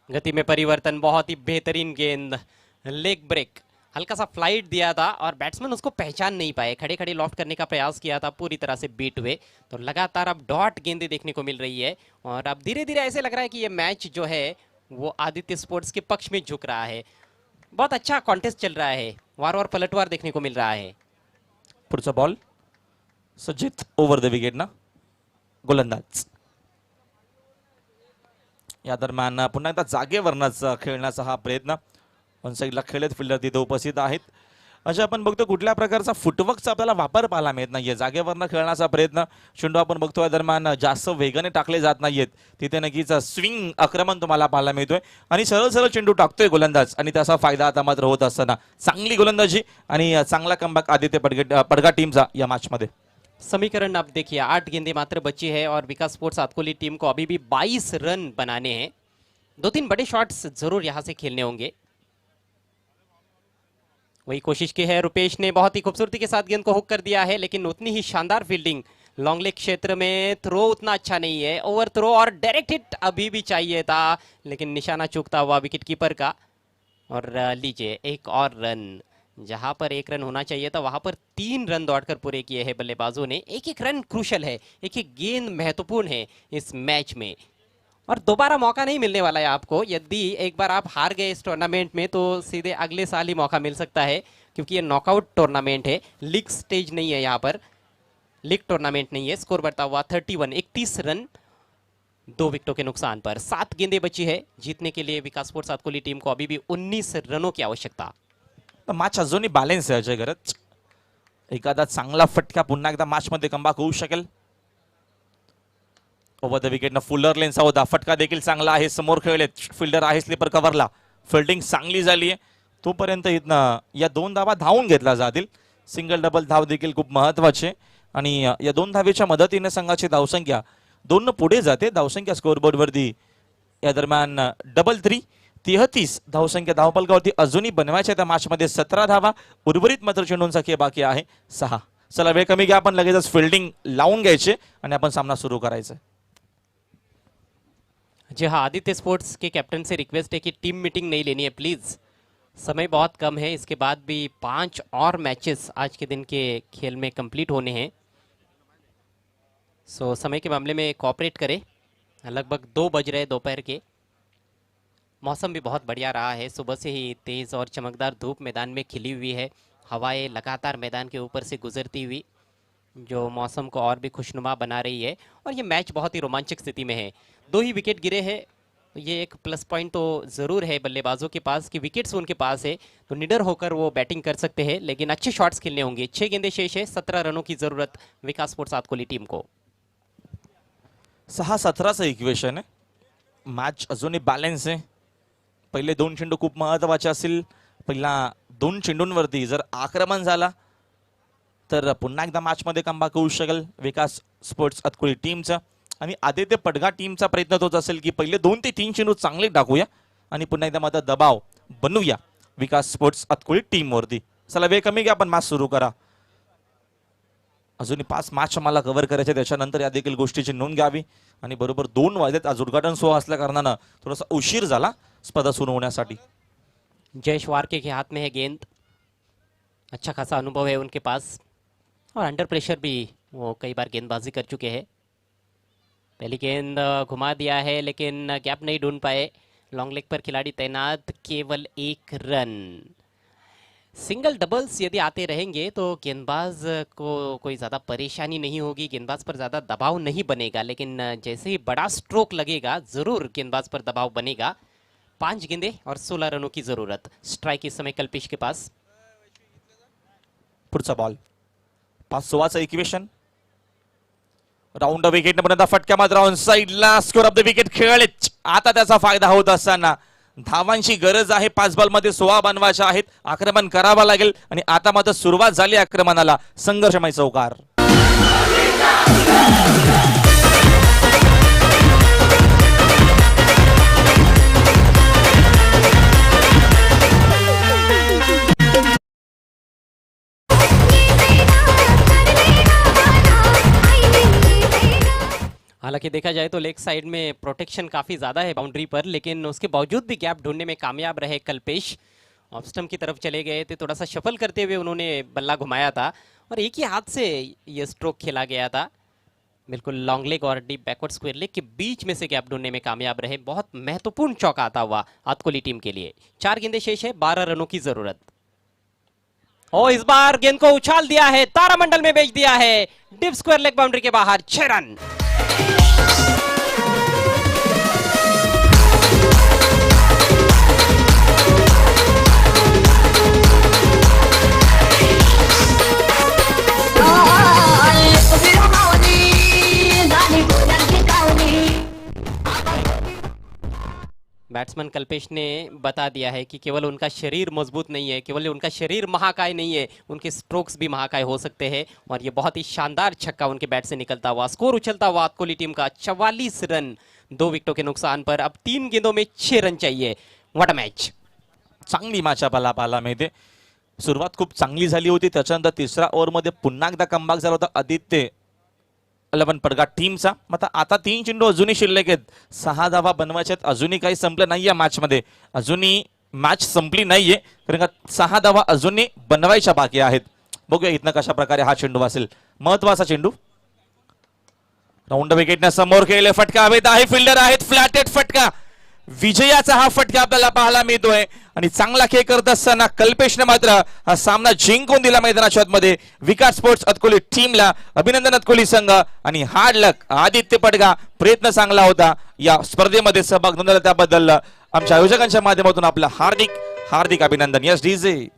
Speaker 1: गति में परिवर्तन, बहुत ही बेहतरीन गेंद, लेग ब्रेक. हल्का सा फ्लाइट दिया था और बैट्समैन उसको पहचान नहीं पाए, खड़े खड़े लॉफ्ट करने का प्रयास किया था, पूरी तरह से बीट हुए। तो लगातार अब डॉट गेंदें देखने को मिल रही है और अब धीरे धीरे ऐसे लग रहा है कि ये मैच जो है वो आदित्य स्पोर्ट्स के पक्ष में झुक रहा है। बहुत अच्छा कॉन्टेस्ट चल रहा है, वार वार पलटवार देखने को मिल रहा है।
Speaker 2: पुढचा बॉल सज्जित ओव्हर द विकेट ना गोलंदाज. या दरम्यान पुन्हा एकदा जागेवरनच खेळण्याचा हा प्रयत्न. वन साईडला खेळत फिल्डर तिथे उपस्थित आहेत. अशा आपण बघतो कुठल्या प्रकारचा फुटवर्कचा आपल्याला वापर पाहायला मिळत नाहीये. जागेवरनं खेळण्याचा प्रयत्न चेंडू आपण बघतोय दरम्यान जास्त वेगाने टाकले जात नाहीयेत. तिथे नक्कीच स्विंग आक्रमण तुम्हाला पाहायला मिळतोय आणि सरळ सरळ चेंडू टाकतोय गोलंदाज आणि त्याचा फायदा आता मात्र होत असताना चांगली गोलंदाजी आणि चांगला कमबॅक आदित्य पडगा टीमचा या मॅच मध्ये.
Speaker 1: समीकरण आप देखिए, 8 गेंदें मात्र बची है और विकास स्पोर्ट्स आतकोली टीम को अभी भी 22 रन बनाने हैं। 2-3 बड़े शॉट्स जरूर यहां से खेलने होंगे। वही कोशिश की है रुपेश ने, बहुत ही खूबसूरती के साथ गेंद को हुक कर दिया है, लेकिन उतनी ही शानदार फील्डिंग लॉन्ग लेग क्षेत्र में। थ्रो उतना अच्छा नहीं है, ओवर थ्रो और डायरेक्ट हिट अभी भी चाहिए था, लेकिन निशाना चूकता हुआ विकेट कीपर का। और लीजिए एक और रन, जहां पर 1 रन होना चाहिए था वहां पर 3 रन दौड़कर पूरे किए हैं बल्लेबाजों ने। एक एक रन क्रूशल है, एक एक गेंद महत्वपूर्ण है इस मैच में और दोबारा मौका नहीं मिलने वाला है आपको। यदि एक बार आप हार गए इस टूर्नामेंट में तो सीधे अगले साल ही मौका मिल सकता है, क्योंकि ये नॉकआउट टूर्नामेंट है, लीग स्टेज नहीं है, यहाँ पर लीग टूर्नामेंट नहीं है। स्कोर बढ़ता हुआ 31 रन 2 विकेटों के नुकसान पर। 7 गेंदें बची है जीतने के लिए विकास स्पोर्ट्स सातकोली टीम को अभी भी 19 रनों की आवश्यकता।
Speaker 2: मॅच अजूनही बॅलन्स आहे अजय गरज. एखादा चांगला फटका पुन्हा एकदा मॅच मध्ये कमबॅक होऊ शकेल. ओव्हर द विकेट न फुलर लेनचा होता, फटका देखील चांगला आहे. समोर खेळलेत फिल्डर आहे स्लीपर कव्हरला, फिल्डिंग चांगली झाली आहे. तोपर्यंत इथनं या 2 धावा धावून घेतला जातील. सिंगल डबल धाव देखील खूप महत्वाचे आणि या 2 धावेच्या मदतीने संघाची धावसंख्या 2 न पुढे जाते. धावसंख्या स्कोअरबोर्ड वरती या दरम्यान 33 धावसंख्या धावफलकावरती अजूनही बनवायच्या त्या मॅच मध्ये 17 धावा. उर्वरित मात्र चेंडूंचा खेळ बाकी आहे 6. चला वेळ कमी घ्या, आपण लगेचच फिल्डिंग लावून घ्यायचे आणि आपण सामना सुरू करायचा.
Speaker 1: जी हाँ, आदित्य स्पोर्ट्स के कैप्टन से रिक्वेस्ट है कि टीम मीटिंग नहीं लेनी है प्लीज़, समय बहुत कम है। इसके बाद भी 5 और मैचेस आज के दिन के खेल में कंप्लीट होने हैं, सो समय के मामले में कोऑपरेट करें। लगभग 2 बज रहे दोपहर के। मौसम भी बहुत बढ़िया रहा है, सुबह से ही तेज़ और चमकदार धूप मैदान में खिली हुई है। हवाएं लगातार मैदान के ऊपर से गुजरती हुई जो मौसम को और भी खुशनुमा बना रही है और ये मैच बहुत ही रोमांचक स्थिति में है। 2 ही विकेट गिरे हैं, तो ये एक प्लस पॉइंट तो ज़रूर है बल्लेबाजों के पास कि विकेट्स उनके पास है, तो निडर होकर वो बैटिंग कर सकते हैं, लेकिन अच्छे शॉट्स खेलने होंगे। 6 गेंदें शेष है, 17 रनों की ज़रूरत विकास स्पोर्ट्स सातकोली टीम को।
Speaker 2: 6-17चं इक्वेशन आहे. मॅच अजूनही बॅलन्स आहे. पहिले 2 चेंडू खूप महत्वाचे असतील. पहिला 2 चेंडूंवरती जर आक्रमण झाला तर पुन्हा एकदा मॅच मध्ये कमबॅक होऊ शकेल विकास स्पोर्ट्स सातकोली टीमचा. आणि आदित्य पडगा टीमचा प्रयत्न तोच असेल की पहिले 2 ते 3 चेंडू चांगले टाकूया आणि पुन्हा एकदा मात्र दबाव बनवूया विकास स्पोर्ट्स सातकोली टीम वरती. चला वेळ कमी घ्या, आपण मॅच सुरू करा. अजूनही 5 मॅच आम्हाला कव्हर करायचे, त्याच्यानंतर या देखील गोष्टीची नोंद घ्यावी. आणि बरोबर 2 वाजलेत, आज उद्घाटन सोहळा असल्या कारणानं थोडासा उशीर झाला स्पर्धा सुरू होण्यासाठी.
Speaker 1: जयेश वारके के हाथ में है गेंद, अच्छा खासा अनुभव है उनके पास और अंडर प्रेशर भी वो कई बार गेंदबाजी कर चुके हैं। पहली गेंद घुमा दिया है लेकिन गैप नहीं ढूंढ पाए। लॉन्ग लेग पर खिलाड़ी तैनात, केवल 1 रन। सिंगल डबल्स यदि आते रहेंगे तो गेंदबाज को कोई ज़्यादा परेशानी नहीं होगी, गेंदबाज पर ज़्यादा दबाव नहीं बनेगा, लेकिन जैसे ही बड़ा स्ट्रोक लगेगा ज़रूर गेंदबाज पर दबाव बनेगा। 5 गेंदें और 16 रनों की ज़रूरत। स्ट्राइक इस समय कल्पिश के पास।
Speaker 2: पुढचा बॉल 5-16चं इक्वेशन. राऊंड द विकेट पर्यंत फटक्या मात्र ऑन साइडला स्कोर ऑफ द विकेट खेळलेच. आता त्याचा फायदा होत असताना धावांची गरज आहे. 5 बॉल मध्ये 16 बनवायच्या आहेत. आक्रमण करावा लागेल आणि आता मात्र सुरुवात झाली आक्रमणाला. संघर्षमय चौकार.
Speaker 1: हालांकि देखा जाए तो लेग साइड में प्रोटेक्शन काफ़ी ज़्यादा है बाउंड्री पर, लेकिन उसके बावजूद भी गैप ढूंढने में कामयाब रहे कल्पेश ऑफ स्टंप की तरफ चले गए थे, थोड़ा सा शफल करते हुए उन्होंने बल्ला घुमाया था और एक ही हाथ से ये स्ट्रोक खेला गया था। बिल्कुल लॉन्ग लेग और डीप बैकवर्ड स्क्वायर लेग के बीच में से गैप ढूंढने में कामयाब रहे। बहुत महत्वपूर्ण चौका आता हुआ हाथ कोहली टीम के लिए। 4 गेंदें शेष है, 12 रनों की जरूरत। और इस बार गेंद को उछाल दिया है, तारामंडल में भेज दिया है, डीप स्क्वायर लेग बाउंड्री के बाहर, 6 रन। बैट्समैन कल्पेश ने बता दिया है कि केवल उनका शरीर मजबूत नहीं है, केवल उनका शरीर महाकाय नहीं है, उनके स्ट्रोक्स भी महाकाय हो सकते हैं। और ये बहुत ही शानदार छक्का उनके बैट से निकलता हुआ, स्कोर उछलता हुआ कोहली टीम का 44 रन 2 विकेटों के नुकसान पर। अब 3 गेंदों में 6 रन चाहिए। What a match!
Speaker 2: चांगली मॅच आपल्याला पाहायला मिळते. सुरुवात खूप चांगली झाली होती, त्याच्यानंतर तिसऱ्या ओव्हरमध्ये पुन्हा एकदा कमबॅक झाला होता आदित्य 11 पडगा टीमचा. आता 3 चेंडू अजूनही शिल्लक आहेत, 6 धावा बनवायचे आहेत. अजूनही काही संपलं नाहीये मॅच मध्ये, अजूनही मॅच संपली नाहीये, कारण का 6 धावा अजूनही बनवायच्या बाकी आहेत. बघूया इथनं कशा प्रकारे हा चेंडू असेल. महत्वाचा चेंडू राऊंड विकेटने समोर खेळले, फटका हवेत आहे, फिल्डर आहेत, फ्लॅटेड फटका, विजयाचा हा फटका आपल्याला पाहायला मिळतोय. आणि चांगला खेळ करत असताना कल्पेशने मात्र हा सामना जिंकून दिला मैदानाच्या आतमध्ये. विकास स्पोर्ट्स अतकोली टीमला अभिनंदन. अतकोली संघ आणि हार्ड लक आदित्य पडगा, प्रयत्न चांगला होता या स्पर्धेमध्ये सहभाग नोंदवला त्याबद्दल आमच्या आयोजकांच्या माध्यमातून आपलं हार्दिक हार्दिक अभिनंदन. Yes DJ.